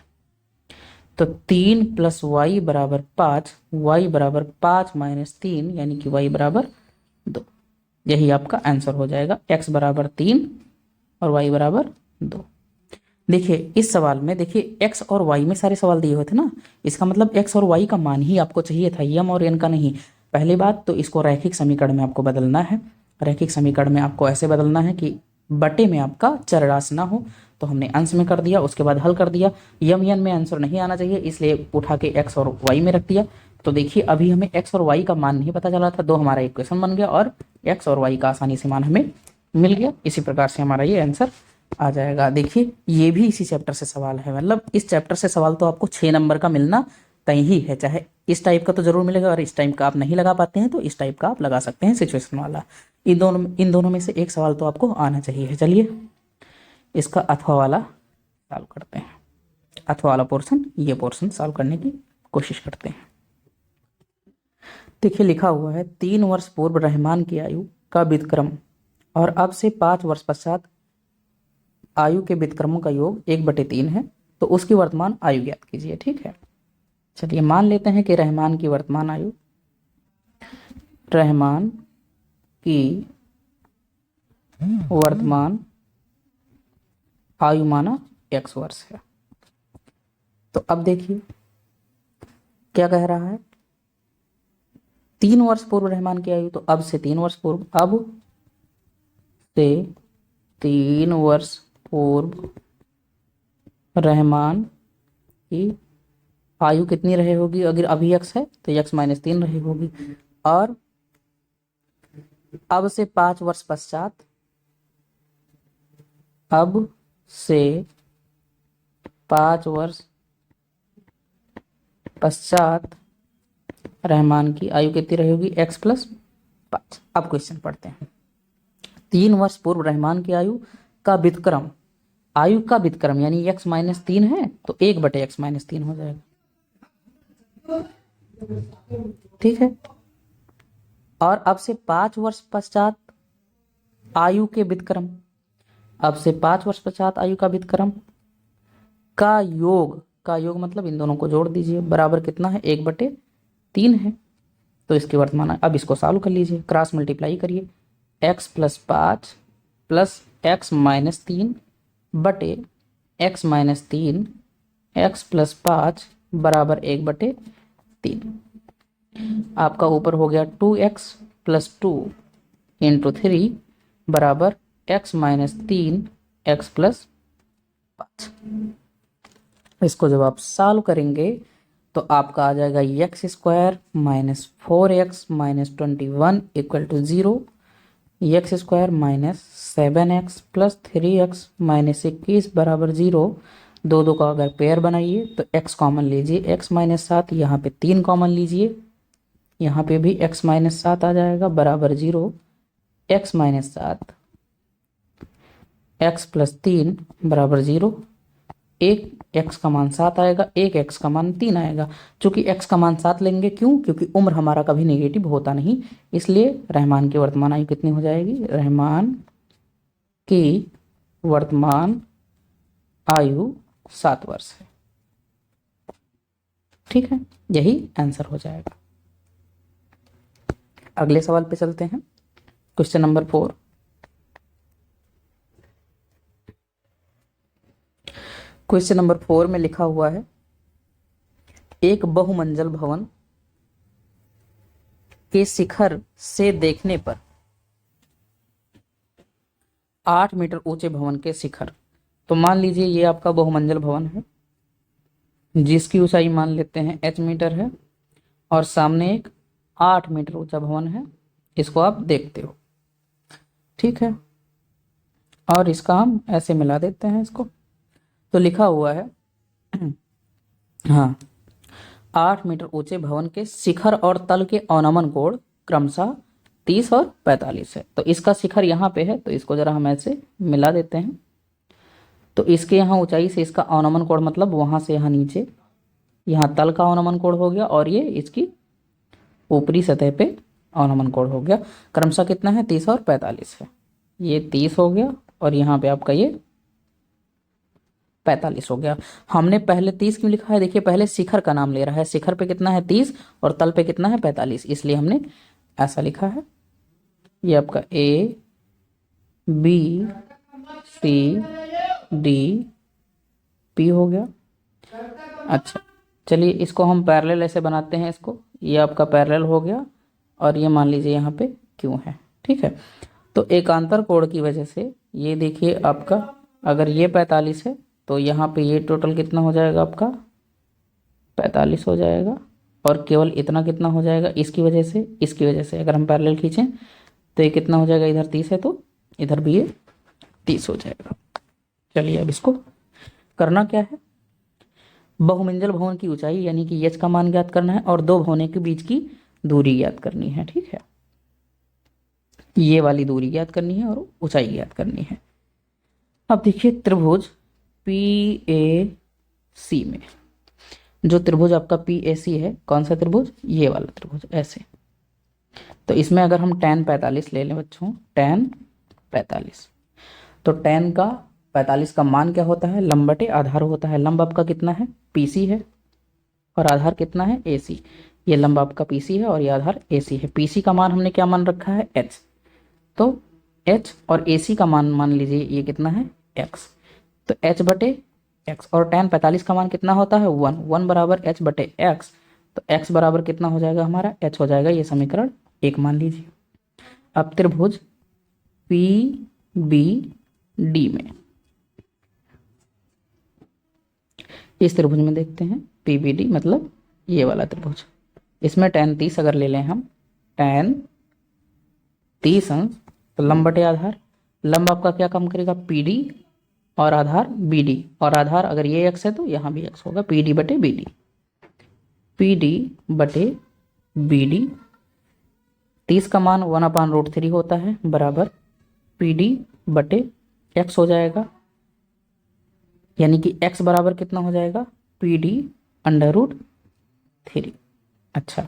तो 3 प्लस वाई बराबर 5, वाई बराबर 5 माइनस 3 यानी कि वाई बराबर 2। यही आपका आंसर हो जाएगा, x बराबर 3 और y बराबर 2। देखिए इस सवाल में देखिए x और y में सारे सवाल दिए हुए थे ना, इसका मतलब x और y का मान ही आपको चाहिए था, m और n का नहीं। पहली बात तो इसको रैखिक समीकरण में आपको बदलना है। रैखिक समीकरण में आपको ऐसे बदलना है कि बटे में आपका चरराशि ना हो, तो हमने अंश में कर दिया, उसके बाद हल कर दिया। यम एन में आंसर नहीं आना चाहिए इसलिए उठा के x और y में रख दिया। तो देखिए अभी हमें x और y का मान नहीं पता चला था, दो हमारा इक्वेशन बन गया और x और y का आसानी से मान हमें मिल गया। इसी प्रकार से हमारा ये आंसर आ जाएगा। देखिए ये भी इसी चैप्टर से सवाल है, मतलब इस चैप्टर से सवाल तो आपको 6 नंबर का मिलना तय ही है। चाहे इस टाइप का तो जरूर मिलेगा, और इस टाइप का आप नहीं लगा पाते हैं तो इस टाइप का आप लगा सकते हैं, सिचुएशन वाला। इन दोनों में से एक सवाल तो आपको आना चाहिए। चलिए इसका अथवा वाला सॉल्व करते हैं। अथवा वाला पोर्शन, ये पोर्शन सॉल्व करने की कोशिश करते हैं। देखिए लिखा हुआ है 3 वर्ष पूर्व रहमान की आयु का व्युत्क्रम और अब से 5 वर्ष पश्चात आयु के व्युत्क्रमों का योग 1/3 है, तो उसकी वर्तमान आयु ज्ञात कीजिए। ठीक है, चलिए मान लेते हैं कि रहमान की वर्तमान आयु, रहमान की वर्तमान आयु माना x वर्ष है। तो अब देखिए क्या कह रहा है, 3 वर्ष पूर्व रहमान की आयु, तो अब से 3 वर्ष पूर्व, अब से 3 वर्ष पूर्व रहमान की आयु कितनी रहे होगी, अगर अभी x है तो x-3 रही होगी, और अब से 5 वर्ष पश्चात, अब से 5 वर्ष पश्चात रहमान की आयु कितनी रही होगी, x+5। अब क्वेश्चन पढ़ते हैं। 3 वर्ष पूर्व रहमान की आयु का व्युत्क्रम, आयु का व्युत्क्रम यानी x-3 है तो 1/x-3 हो जाएगा। ठीक है, और अब से 5 वर्ष पश्चात आयु के व्युत्क्रम, अब से 5 वर्ष पश्चात आयु का व्युत्क्रम का योग, का योग मतलब इन दोनों को जोड़ दीजिए, बराबर कितना है, 1/3 है। तो इसकी वर्तमान, अब इसको सॉल्व कर लीजिए, क्रॉस मल्टीप्लाई करिए, x+5 प्लस x-3 बटे x-3 x+5 बराबर 1/3। आपका ऊपर हो गया 2x+2 इंटू 3 बराबर x-3 x+5। इसको जब आप सॉल्व करेंगे तो आपका आ जाएगा x² minus 4x minus 21 equal to 0, x² minus 7x plus 3x minus 21 बराबर 0। दो का अगर पेयर बनाइए तो x कॉमन लीजिए, x-7, यहाँ पे 3 कॉमन लीजिए, यहाँ पे भी x-7 आ जाएगा बराबर 0, x-7 x+3 बराबर 0। एक x का मान 7 आएगा, एक x का मान 3 आएगा। चूंकि x का मान 7 लेंगे, क्यों, क्योंकि उम्र हमारा कभी नेगेटिव होता नहीं, इसलिए रहमान की वर्तमान आयु कितनी हो जाएगी, रहमान की वर्तमान आयु 7 वर्ष है। ठीक है, यही आंसर हो जाएगा। अगले सवाल पे चलते हैं, क्वेश्चन नंबर 4। क्वेश्चन नंबर 4 में लिखा हुआ है, एक बहुमंजिल भवन के शिखर से देखने पर 8 मीटर ऊंचे भवन के शिखर, तो मान लीजिए ये आपका बहुमंजिल भवन है जिसकी ऊंचाई मान लेते हैं h मीटर है, और सामने एक 8 मीटर ऊंचा भवन है, इसको आप देखते हो। ठीक है, और इसका हम ऐसे मिला देते हैं इसको, तो लिखा हुआ है हाँ, 8 मीटर ऊंचे भवन के शिखर और तल के अवनमन कोण क्रमशः 30 और 45 है। तो इसका शिखर यहाँ पे है, तो इसको जरा हम ऐसे मिला देते हैं। तो इसके यहाँ ऊंचाई से इसका अवनमन कोण मतलब वहां से यहाँ नीचे, यहाँ तल का अवनमन कोण हो गया, और ये इसकी ऊपरी सतह पे अवनमन कोण हो गया। क्रमशः कितना है, 30 और 45 है। ये 30 हो गया और यहाँ पे आपका ये 45 हो गया। हमने पहले 30 क्यों लिखा है, देखिए पहले शिखर का नाम ले रहा है, शिखर पे कितना है 30 और तल पे कितना है 45, इसलिए हमने ऐसा लिखा है। ये आपका A B C D P हो गया। अच्छा चलिए इसको हम पैरेलल ऐसे बनाते हैं, इसको, ये आपका पैरेलल हो गया, और ये मान लीजिए यहाँ पे क्यों है। ठीक है, तो एकांतर कोण की वजह से ये देखिए आपका, अगर ये 45 है तो यहाँ पे ये टोटल कितना हो जाएगा, आपका 45 हो जाएगा, और केवल इतना कितना हो जाएगा, इसकी वजह से अगर हम पैरेलल खींचें तो ये कितना हो जाएगा, इधर 30 है तो इधर भी ये 30 हो जाएगा। चलिए अब इसको करना क्या है, बहुमंजिल भवन की ऊंचाई यानी कि एच का मान ज्ञात करना है और दो भवनों के बीच की दूरी ज्ञात करनी है। ठीक है, ये वाली दूरी ज्ञात करनी है और ऊंचाई ज्ञात करनी है। अब देखिए त्रिभुज पी ए सी में, जो त्रिभुज आपका पी ए सी है, कौन सा त्रिभुज, ये वाला त्रिभुज ऐसे। तो इसमें अगर हम tan 45 ले लें बच्चों, tan 45, तो tan का 45 का मान क्या होता है, लंब बटे आधार होता है। लंब आपका कितना है, पीसी है, और आधार कितना है, एसी। ये लंब आपका पीसी है और ये आधार एसी है। पीसी का मान हमने क्या मान रखा है, एच, तो एच और एसी का मान मान लीजिए ये कितना है, एक्स, तो एच बटे एक्स। और tan 45 का मान कितना होता है, 1, 1 बराबर एच बटे एक्स, तो एक्स बराबर कितना हो जाएगा हमारा, एच हो जाएगा। ये समीकरण 1 मान लीजिए। अब त्रिभुज पी बी डी में, इस त्रिभुज में देखते हैं पीबीडी मतलब ये वाला त्रिभुज, इसमें tan 30 अगर ले लें हम, tan 30 अंश, तो लंब बटे आधार, लंब आपका क्या काम करेगा, पीडी, और आधार बीडी, और आधार अगर ये एक्स है तो यहाँ भी एक्स होगा, पीडी बटे बीडी, पीडी बटे बीडी। 30 का मान 1/√3 होता है, बराबर पीडी बटे एक्स हो जाएगा, यानी कि x बराबर कितना हो जाएगा, PD√3। अच्छा,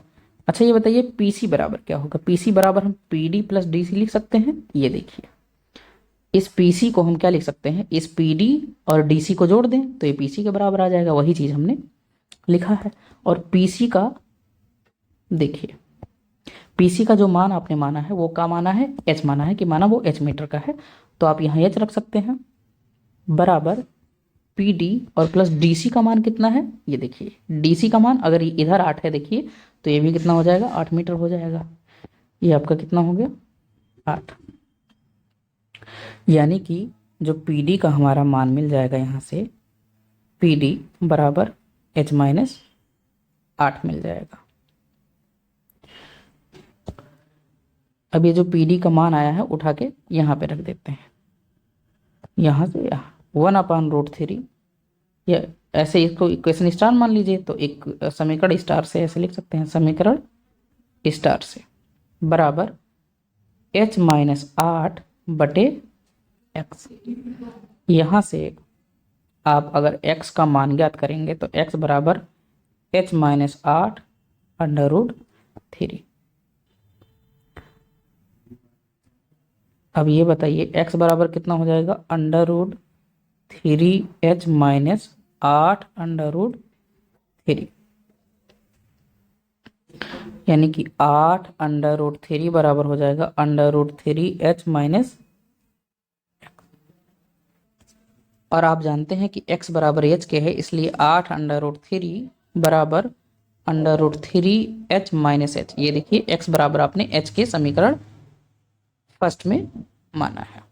ये बताइए PC बराबर क्या होगा। PC बराबर हम PD प्लस DC लिख सकते हैं। ये देखिए, इस PC को हम क्या लिख सकते हैं, इस PD और DC को जोड़ दें तो ये PC के बराबर आ जाएगा, वही चीज़ हमने लिखा है। और PC का देखिए, PC का जो मान आपने माना है वो क्या माना है, H माना है, कि माना वो H मीटर का है, तो आप यहाँ H रख सकते हैं, बराबर PD और प्लस DC का मान कितना है, ये देखिए DC का मान अगर इधर 8 है देखिए, तो ये भी कितना हो जाएगा, 8 मीटर हो जाएगा। ये आपका कितना हो गया, 8। यानी कि जो PD का हमारा मान मिल जाएगा यहाँ से, PD बराबर H माइनस 8 मिल जाएगा। अब ये जो PD का मान आया है उठा के यहाँ पे रख देते हैं, यहाँ से यहाँ 1/√3, या ऐसे इसको इक्वेशन स्टार मान लीजिए, तो एक समीकरण स्टार से ऐसे लिख सकते हैं, समीकरण स्टार से बराबर H माइनस 8 बटे एक्स। यहाँ से आप अगर x का मान ज्ञात करेंगे तो x बराबर H माइनस 8/√3। अब ये बताइए x बराबर कितना हो जाएगा, √3h माइनस 8/√3, यानी कि 8/√3 बराबर हो जाएगा √3h माइनस, और आप जानते हैं कि x बराबर h के है, इसलिए 8/√3 बराबर √3h माइनस h। ये देखिए x बराबर आपने h के समीकरण फर्स्ट में माना है।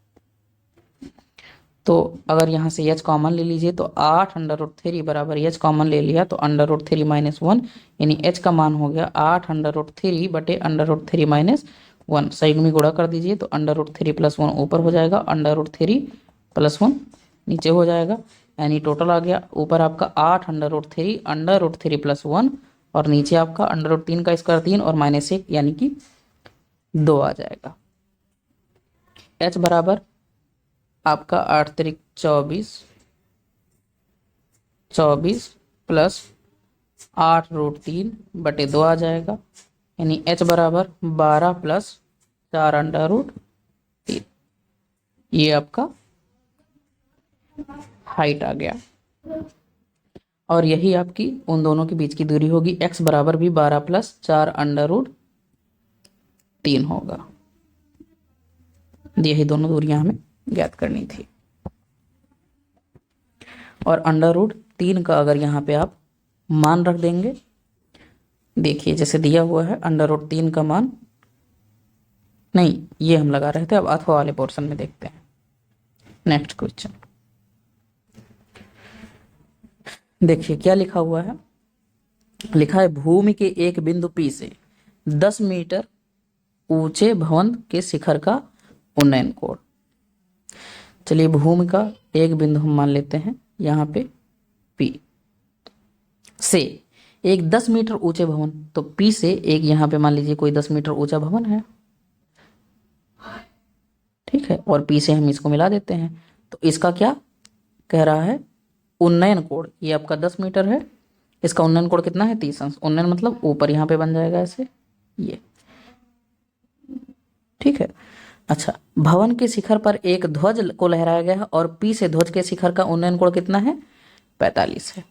तो अगर यहाँ से h कॉमन ले लीजिए तो 8/√3 बराबर h कॉमन ले लिया तो √3 माइनस 1, यानी h का मान हो गया 8/√3 बटे √3 माइनस 1। साइड में गुणा कर दीजिए तो √3 प्लस 1 ऊपर हो जाएगा, √3 प्लस 1 नीचे हो जाएगा, यानी टोटल आ गया ऊपर आपका 8/√3 प्लस 1, और नीचे आपका √3 का स्क्वायर 3 और माइनस 1 यानी कि 2 आ जाएगा। h बराबर आपका 8 3 24 प्लस 8√3 बटे 2 आ जाएगा, यानी h बराबर 12 प्लस 4/√3। ये आपका हाइट आ गया, और यही आपकी उन दोनों के बीच की दूरी होगी। x बराबर भी 12 प्लस 4/√3 होगा। यही दोनों दूरियां हमें ज्ञात करनी थी। और √3 का अगर यहाँ पे आप मान रख देंगे, देखिए जैसे दिया हुआ है √3 का मान, नहीं ये हम लगा रहे थे, अब अथवा वाले पोर्शन में देखते हैं। नेक्स्ट क्वेश्चन देखिए क्या लिखा हुआ है, लिखा है भूमि के एक बिंदु P से 10 मीटर ऊंचे भवन के शिखर का उन्नयन कोण। चलिए भूमि का एक बिंदु हम मान लेते हैं यहाँ पे P से एक 10 मीटर ऊंचे भवन, तो P से एक यहाँ पे मान लीजिए कोई 10 मीटर ऊंचा भवन है, ठीक है, और P से हम इसको मिला देते हैं। तो इसका क्या कह रहा है, उन्नयन कोण, ये आपका 10 मीटर है, इसका उन्नयन कोण कितना है 30 अंश। उन्नयन मतलब ऊपर यहाँ पे बन जाएगा ऐसे ये, ठीक है। अच्छा, भवन के शिखर पर एक ध्वज को लहराया गया है और P से ध्वज के शिखर का उन्नयन कोण कितना है 45 है।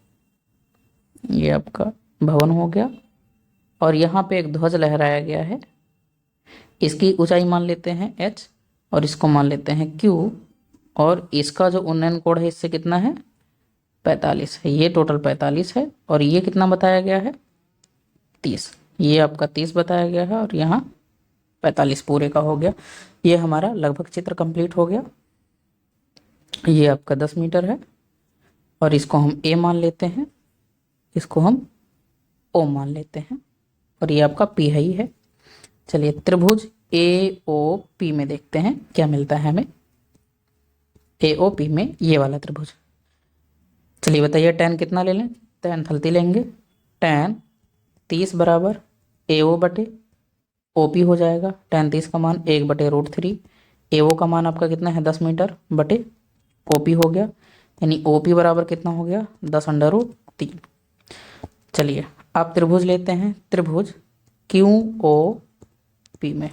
ये आपका भवन हो गया और यहाँ पे एक ध्वज लहराया गया है, इसकी ऊंचाई मान लेते हैं h और इसको मान लेते हैं q, और इसका जो उन्नयन कोण है इससे कितना है 45 है, ये टोटल 45 है और ये कितना बताया गया है 30, ये आपका 30 बताया गया है और यहाँ 45 पूरे का हो गया। ये हमारा लगभग चित्र कंप्लीट हो गया। ये आपका 10 मीटर है और इसको हम a मान लेते हैं, इसको हम o मान लेते हैं और ये आपका p है ही है। चलिए त्रिभुज AOP में देखते हैं क्या मिलता है हमें। AOP में ये वाला त्रिभुज, चलिए बताइए tan कितना ले लें, tan थलती लेंगे, tan 30 बराबर AO बटे OP हो जाएगा। tan 30 का मान 1/√3, AO का मान आपका कितना है 10 मीटर बटे OP हो गया, यानी OP बराबर कितना हो गया 10√3। चलिए आप त्रिभुज लेते हैं, त्रिभुज QOP में,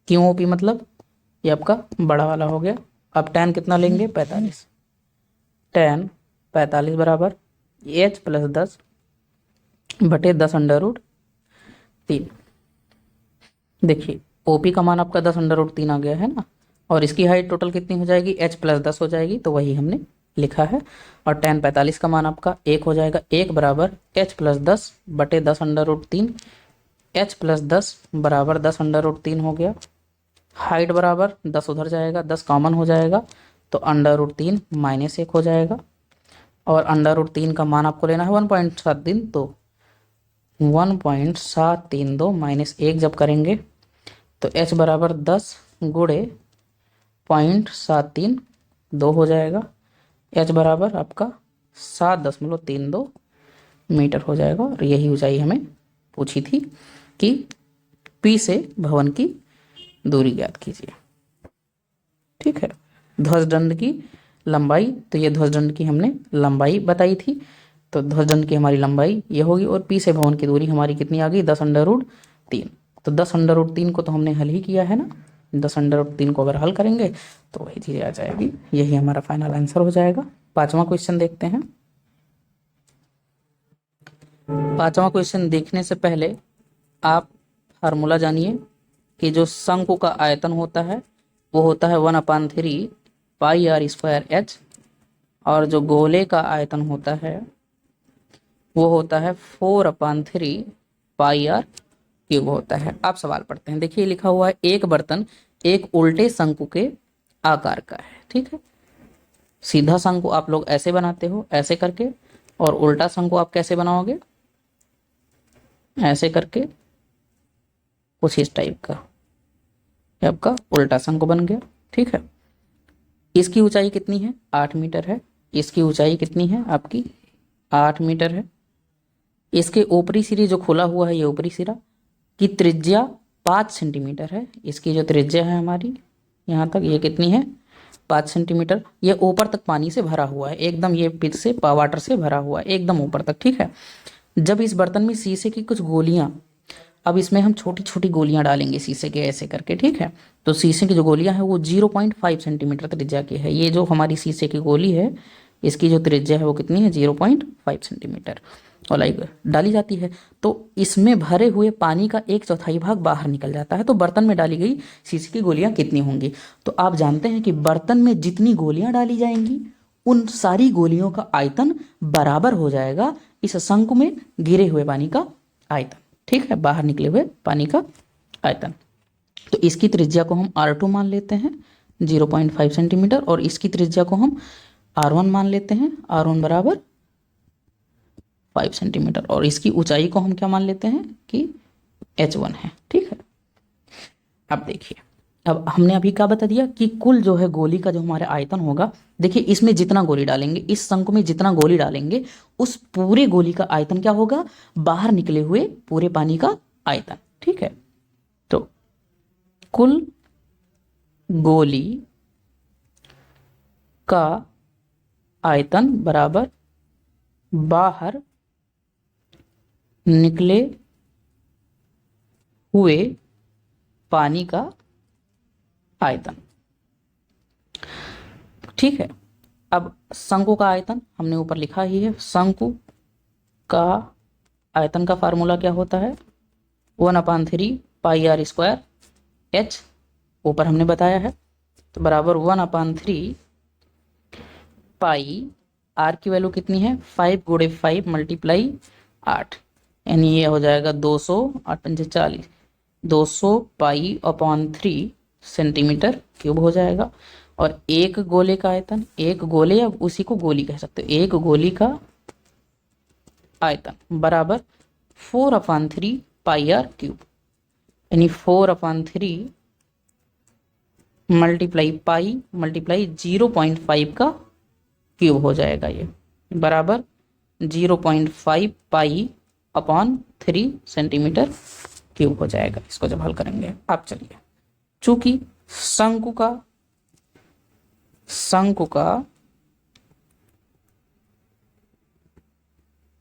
QOP मतलब ये आपका बड़ा वाला हो गया। अब tan कितना लेंगे 45, tan 45 बराबर h + 10 बटे 10√3। देखिए OP का मान आपका 10√3 आ गया है ना, और इसकी हाइट टोटल कितनी हो जाएगी h + 10 हो जाएगी, तो वही हमने लिखा है। और tan 45 का मान आपका 1 हो जाएगा, 1 बराबर h + 10 बटे 10√3, h + 10 बराबर 10√3 हो गया। हाइट बराबर 10 उधर जाएगा, 10 कॉमन हो जाएगा, तो √3 - 1 हो जाएगा। और √3 का मान आपको लेना है 1.73, तो 1.732 - 1 जब करेंगे तो h बराबर 10 गुणे 0.732 हो जाएगा। h बराबर आपका 7.32 मीटर हो जाएगा। और यही ऊंचाई हमें पूछी थी कि P से भवन की दूरी ज्ञात कीजिए, ठीक है। ध्वजदंड की लंबाई, तो ये ध्वजदंड की हमने लंबाई बताई थी, तो ध्वजदंड की हमारी लंबाई ये होगी और P से भवन की दूरी हमारी कितनी आ गई 10√3। तो 10√3 को तो हमने हल ही किया है ना, 10√3 को अगर हल करेंगे तो वही चीज़ आ जाएगी, यही हमारा फाइनल आंसर हो जाएगा। पांचवा क्वेश्चन देखते हैं। पांचवा क्वेश्चन देखने से पहले आप फार्मूला जानिए कि जो शंकु का आयतन होता है वो होता है 1/3 πr²h, और जो गोले का आयतन होता है वो होता है 4/3 πr³ होता है। आप सवाल पढ़ते हैं, देखिए लिखा हुआ है एक बर्तन एक उल्टे शंकु के आकार का है, ठीक है। सीधा शंकु आप लोग ऐसे बनाते हो ऐसे करके, और उल्टा शंकु आप कैसे बनाओगे ऐसे करके, कुछ इस टाइप का, ये आपका उल्टा शंकु बन गया, ठीक है। इसकी ऊंचाई कितनी है 8 मीटर है, इसकी ऊंचाई कितनी है आपकी 8 मीटर है। इसके ऊपरी सिरे जो खुला हुआ है ये ऊपरी सिरा की त्रिज्या 5 सेंटीमीटर है, इसकी जो त्रिज्या है हमारी यहाँ तक ये कितनी है 5 सेंटीमीटर। ये ऊपर तक पानी से भरा हुआ है एकदम, ये पित से वाटर से भरा हुआ है एकदम ऊपर तक, ठीक है। जब इस बर्तन में शीशे की कुछ गोलियां, अब इसमें हम छोटी छोटी गोलियां डालेंगे शीशे के ऐसे करके, ठीक है। तो शीशे की जो गोलियां हैं वो 0.5 सेंटीमीटर त्रिज्या की है। ये जो हमारी शीशे की गोली है इसकी जो त्रिज्या है वो कितनी है 0.5 सेंटीमीटर, और लाइक डाली जाती है। तो इसमें भरे हुए पानी का 1/4 भाग बाहर निकल जाता है, तो बर्तन में डाली गई शीशे की गोलियां कितनी होंगी। तो आप जानते हैं कि बर्तन में जितनी गोलियां डाली जाएंगी उन सारी गोलियों का आयतन बराबर हो जाएगा इस शंकु में गिरे हुए पानी का आयतन, ठीक है, बाहर निकले हुए पानी का आयतन। तो इसकी त्रिज्या को हम R2 मान लेते हैं 0.5 सेंटीमीटर, और इसकी त्रिज्या को हम R1 मान लेते हैं, R1 बराबर 5 सेंटीमीटर, और इसकी ऊंचाई को हम क्या मान लेते हैं कि H1 है, ठीक है। अब देखिए अब हमने अभी क्या बता दिया कि कुल जो है गोली का जो हमारा आयतन होगा, देखिए इसमें जितना गोली डालेंगे, इस शंकु में जितना गोली डालेंगे, उस पूरे गोली का आयतन क्या होगा, बाहर निकले हुए पूरे पानी का आयतन। ठीक है, तो कुल गोली का आयतन बराबर बाहर निकले हुए पानी का आयतन। ठीक है, अब शंकु का आयतन हमने ऊपर लिखा ही है। शंकु का आयतन का फार्मूला क्या होता है, 1/3 पाई आर स्क्वायर एच, ऊपर हमने बताया है, तो बराबर 1/3 पाई आर की वैल्यू कितनी है, 5 गुणे 5 मल्टीप्लाई 8, यानी ये हो जाएगा 200, 8 पंजे 40, 200 पाई अपॉन 3 सेंटीमीटर क्यूब हो जाएगा। और एक गोले का आयतन, एक गोले या उसी को गोली कह सकते हो, एक गोली का आयतन बराबर 4/3 पाई आर क्यूब, यानी 4/3 मल्टीप्लाई पाई मल्टीप्लाई 0.5 का क्यूब हो जाएगा, ये बराबर 0.5 पाई अपॉन 3 सेंटीमीटर क्यूब हो जाएगा, इसको जब हल करेंगे। आप चलिए, चूंकि शंकु का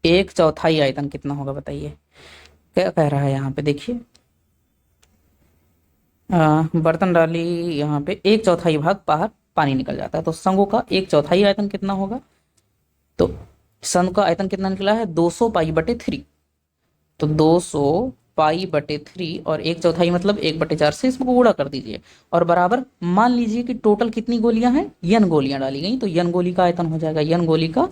1/4 आयतन कितना होगा बताइए, क्या कह रहा है यहाँ पे, देखिए बर्तन डाली, यहाँ पे 1/4 भाग बाहर पानी निकल जाता है, तो शंकु का 1/4 आयतन कितना होगा, तो शंकु का आयतन कितना निकला है, 200 पाई बटे 3, तो 200 पाई बटे 3 और 1/4 मतलब 1/4 से इसको गुणा कर दीजिए, और बराबर मान लीजिए कि टोटल कितनी गोलियां हैं, n गोलियां डाली गई, तो n गोली का आयतन हो जाएगा, n गोली का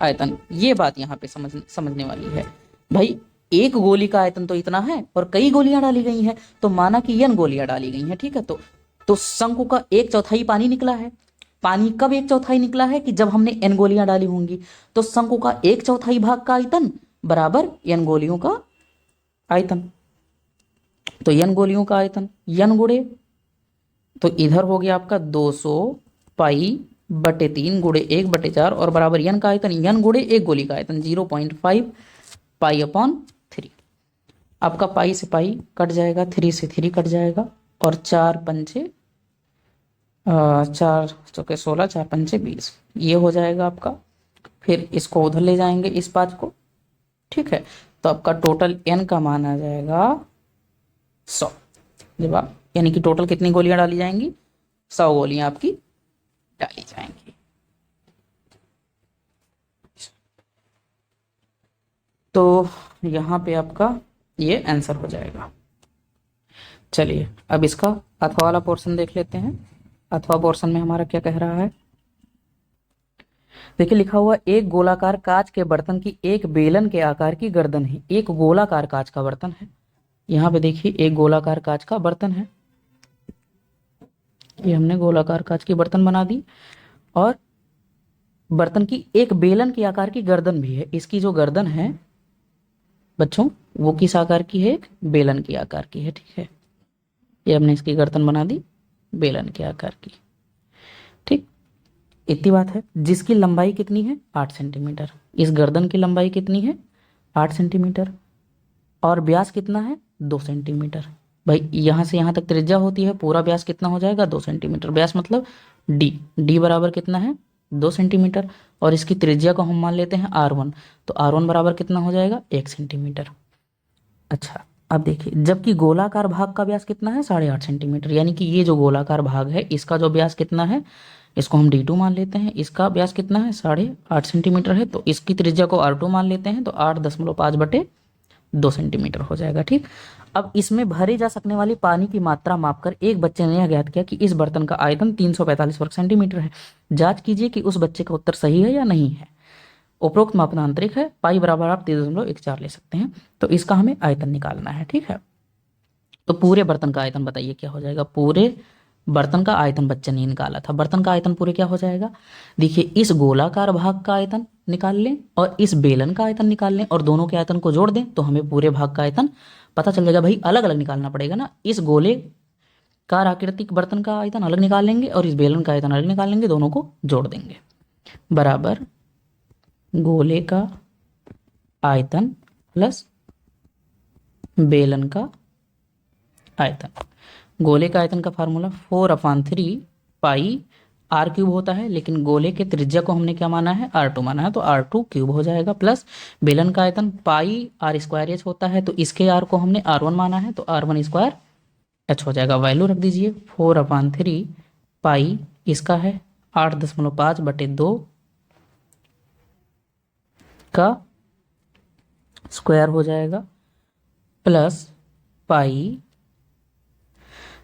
आयतन। ये बात यहाँ पे समझने वाली है भाई, एक गोली का आयतन तो इतना है और कई गोलियां डाली गई हैं, तो माना कि n गोलियां डाली गई हैं, ठीक है, तो शंकु का 1/4 पानी निकला है। पानी कब 1/4 निकला है, कि जब हमने n गोलियां डाली होंगी, तो शंकु का 1/4 भाग का आयतन बराबर n गोलियों का आयतन, तो n गोलियों का आयतन n गुणे, तो इधर हो गया आपका 200 पाई बटे 3 गुणे 1/4 और बराबर n का आयतन n गुणे एक गोली का आयतन 0.5 पाई अपॉन 3। आपका पाई से पाई कट जाएगा, 3 से 3 कट जाएगा, और 4 पंचे 4 चौके 16, 4 पंचे 20, ये हो जाएगा आपका। फिर इसको उधर ले जाएंगे इस बात को, ठीक है, तो आपका टोटल n का मान आ जाएगा 100 जवाब, यानी कि टोटल कितनी गोलियां डाली जाएंगी, 100 गोलियां आपकी डाली जाएंगी। तो यहां पे आपका ये आंसर हो जाएगा। चलिए अब इसका अथवा वाला पोर्शन देख लेते हैं। अथवा पोर्शन में हमारा क्या कह रहा है, देखिए लिखा हुआ, एक गोलाकार कांच के बर्तन की एक बेलन के आकार की गर्दन है। एक गोलाकार कांच का बर्तन है, यहाँ पे देखिए एक गोलाकार कांच का बर्तन है, ये हमने गोलाकार कांच की बर्तन बना दी, और बर्तन की एक बेलन के आकार की गर्दन भी है। इसकी जो गर्दन है बच्चों, वो किस आकार की है, एक बेलन के आकार की है, ठीक है, ये हमने इसकी गर्दन बना दी बेलन के आकार की, ठीक, इतनी बात है। जिसकी लंबाई कितनी है, 8 सेंटीमीटर, इस गर्दन की लंबाई कितनी है, 8 सेंटीमीटर, और व्यास कितना है, 2 सेंटीमीटर। भाई यहाँ से यहाँ तक त्रिज्या होती है, पूरा व्यास कितना हो जाएगा, 2 सेंटीमीटर, व्यास मतलब डी बराबर कितना है, 2 सेंटीमीटर, और इसकी त्रिज्या को हम मान लेते हैं R1, तो R1 बराबर कितना हो जाएगा, 1 सेंटीमीटर। अच्छा अब देखिए, जबकि गोलाकार भाग का व्यास कितना है, 8.5 सेंटीमीटर, यानी कि ये जो गोलाकार भाग है इसका जो व्यास कितना है, इसको हम D2 मान लेते हैं, इसका व्यास कितना है, 8.5 सेंटीमीटर है, तो इसकी त्रिज्या को R2 मान लेते हैं, तो 8.5 बटे 2 सेंटीमीटर हो जाएगा, ठीक। अब इसमें भरे जा सकने वाली पानी की मात्रा मापकर एक बच्चे ने यह ज्ञात किया कि इस बर्तन का आयतन 345 वर्ग सेंटीमीटर है। जांच कीजिए कि उस बच्चे का उत्तर सही है या नहीं है। उपरोक्त मापन आंतरिक है, पाई बराबर आप 3.14 ले सकते हैं, तो इसका हमें आयतन निकालना है, ठीक है। तो पूरे बर्तन का आयतन बताइए क्या हो जाएगा, पूरे बर्तन का आयतन बच्चे ने निकाला था, बर्तन का आयतन पूरे क्या हो जाएगा, देखिए इस गोलाकार भाग का आयतन निकाल लें और इस बेलन का आयतन निकाल लें और दोनों के आयतन को जोड़ दें, तो हमें पूरे भाग का आयतन पता चल जाएगा। भाई अलग अलग निकालना पड़ेगा ना, इस गोले कार आकृतिक बर्तन का आयतन अलग निकाल लेंगे और इस बेलन का आयतन अलग निकाल लेंगे, दोनों को जोड़ देंगे, बराबर गोले का आयतन प्लस बेलन का आयतन। गोले का आयतन का फार्मूला 4/3 पाई आर क्यूब होता है, लेकिन गोले के त्रिज्या को हमने क्या माना है, R2 माना है, तो R2 क्यूब हो जाएगा, प्लस बेलन का आयतन पाई R स्क्वायर एच होता है, तो इसके R को हमने R1 माना है, तो R1 स्क्वायर एच हो जाएगा। वैल्यू रख दीजिए 4/3 पाई, इसका है 8.5/2 का स्क्वायर हो जाएगा, प्लस पाई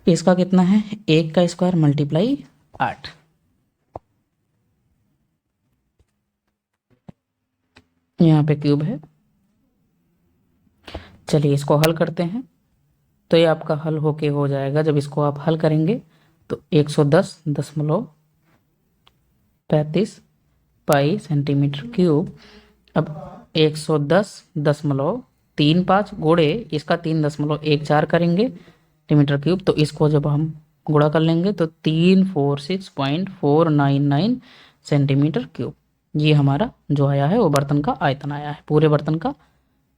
इसका कितना है, 1 का स्क्वायर मल्टीप्लाई 8। यहाँ पे क्यूब है। चलिए इसको हल करते हैं, तो ये आपका हल होके हो जाएगा। जब इसको आप हल करेंगे तो 110.35 पाई सेंटीमीटर क्यूब। अब 110.35 गुणे इसका 3.14 करेंगे सेंटीमीटर क्यूब, तो इसको जब हम गुणा कर लेंगे तो 346.499 सेंटीमीटर क्यूब। ये हमारा जो आया है वो बर्तन का आयतन आया है, पूरे बर्तन का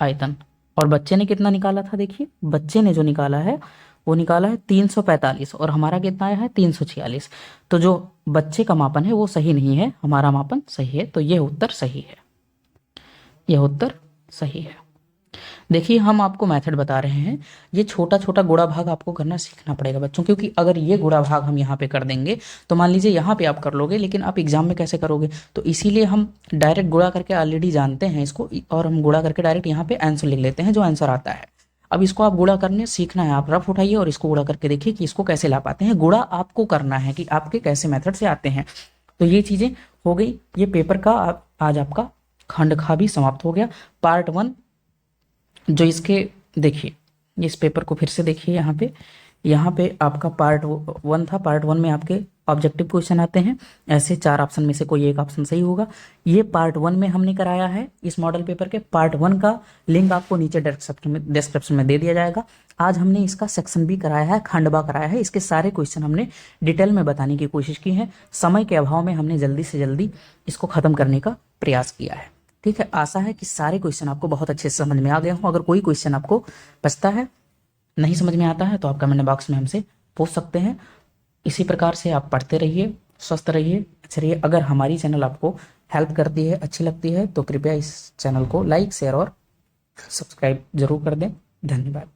आयतन। और बच्चे ने कितना निकाला था, देखिए बच्चे ने जो निकाला है वो निकाला है 345 और हमारा कितना आया है 346। तो जो बच्चे का मापन है वो सही नहीं है, हमारा मापन सही है, तो यह उत्तर सही है, यह उत्तर सही है। देखिए हम आपको मेथड बता रहे हैं, ये छोटा छोटा गुणा भाग आपको करना सीखना पड़ेगा बच्चों, क्योंकि अगर ये गुणा भाग हम यहाँ पे कर देंगे तो मान लीजिए यहाँ पे आप कर लोगे, लेकिन आप एग्जाम में कैसे करोगे, तो इसीलिए हम डायरेक्ट गुणा करके ऑलरेडी जानते हैं इसको, और हम गुणा करके डायरेक्ट यहाँ पे आंसर लिख लेते हैं जो आंसर आता है। अब इसको आप गुणा करने सीखना है, आप रफ उठाइए और इसको गुणा करके देखिए कि इसको कैसे ला पाते हैं। गुणा आपको करना है कि आपके कैसे मेथड से आते हैं। तो ये चीज़ें हो गई, ये पेपर का आज आपका खंड खा भी समाप्त हो गया। पार्ट 1 जो इसके देखिए, इस पेपर को फिर से देखिए, यहाँ पे आपका पार्ट 1 था। पार्ट 1 में आपके ऑब्जेक्टिव क्वेश्चन आते हैं, ऐसे 4 ऑप्शन में से कोई एक ऑप्शन सही होगा। ये पार्ट 1 में हमने कराया है इस मॉडल पेपर के। पार्ट 1 का लिंक आपको नीचे डिस्क्रिप्शन में दे दिया जाएगा। आज हमने इसका सेक्शन भी कराया है, खंडवा कराया है। इसके सारे क्वेश्चन हमने डिटेल में बताने की कोशिश की है। समय के अभाव में हमने जल्दी से जल्दी इसको खत्म करने का प्रयास किया है। ठीक है, आशा है कि सारे क्वेश्चन आपको बहुत अच्छे से समझ में आ गए हों। अगर कोई क्वेश्चन आपको बचता है, नहीं समझ में आता है, तो आप कमेंट बॉक्स में हमसे पूछ सकते हैं। इसी प्रकार से आप पढ़ते रहिए, स्वस्थ रहिए, अच्छे रहिए। अगर हमारी चैनल आपको हेल्प करती है, अच्छी लगती है, तो कृपया इस चैनल को लाइक, शेयर और सब्सक्राइब जरूर कर दें। धन्यवाद।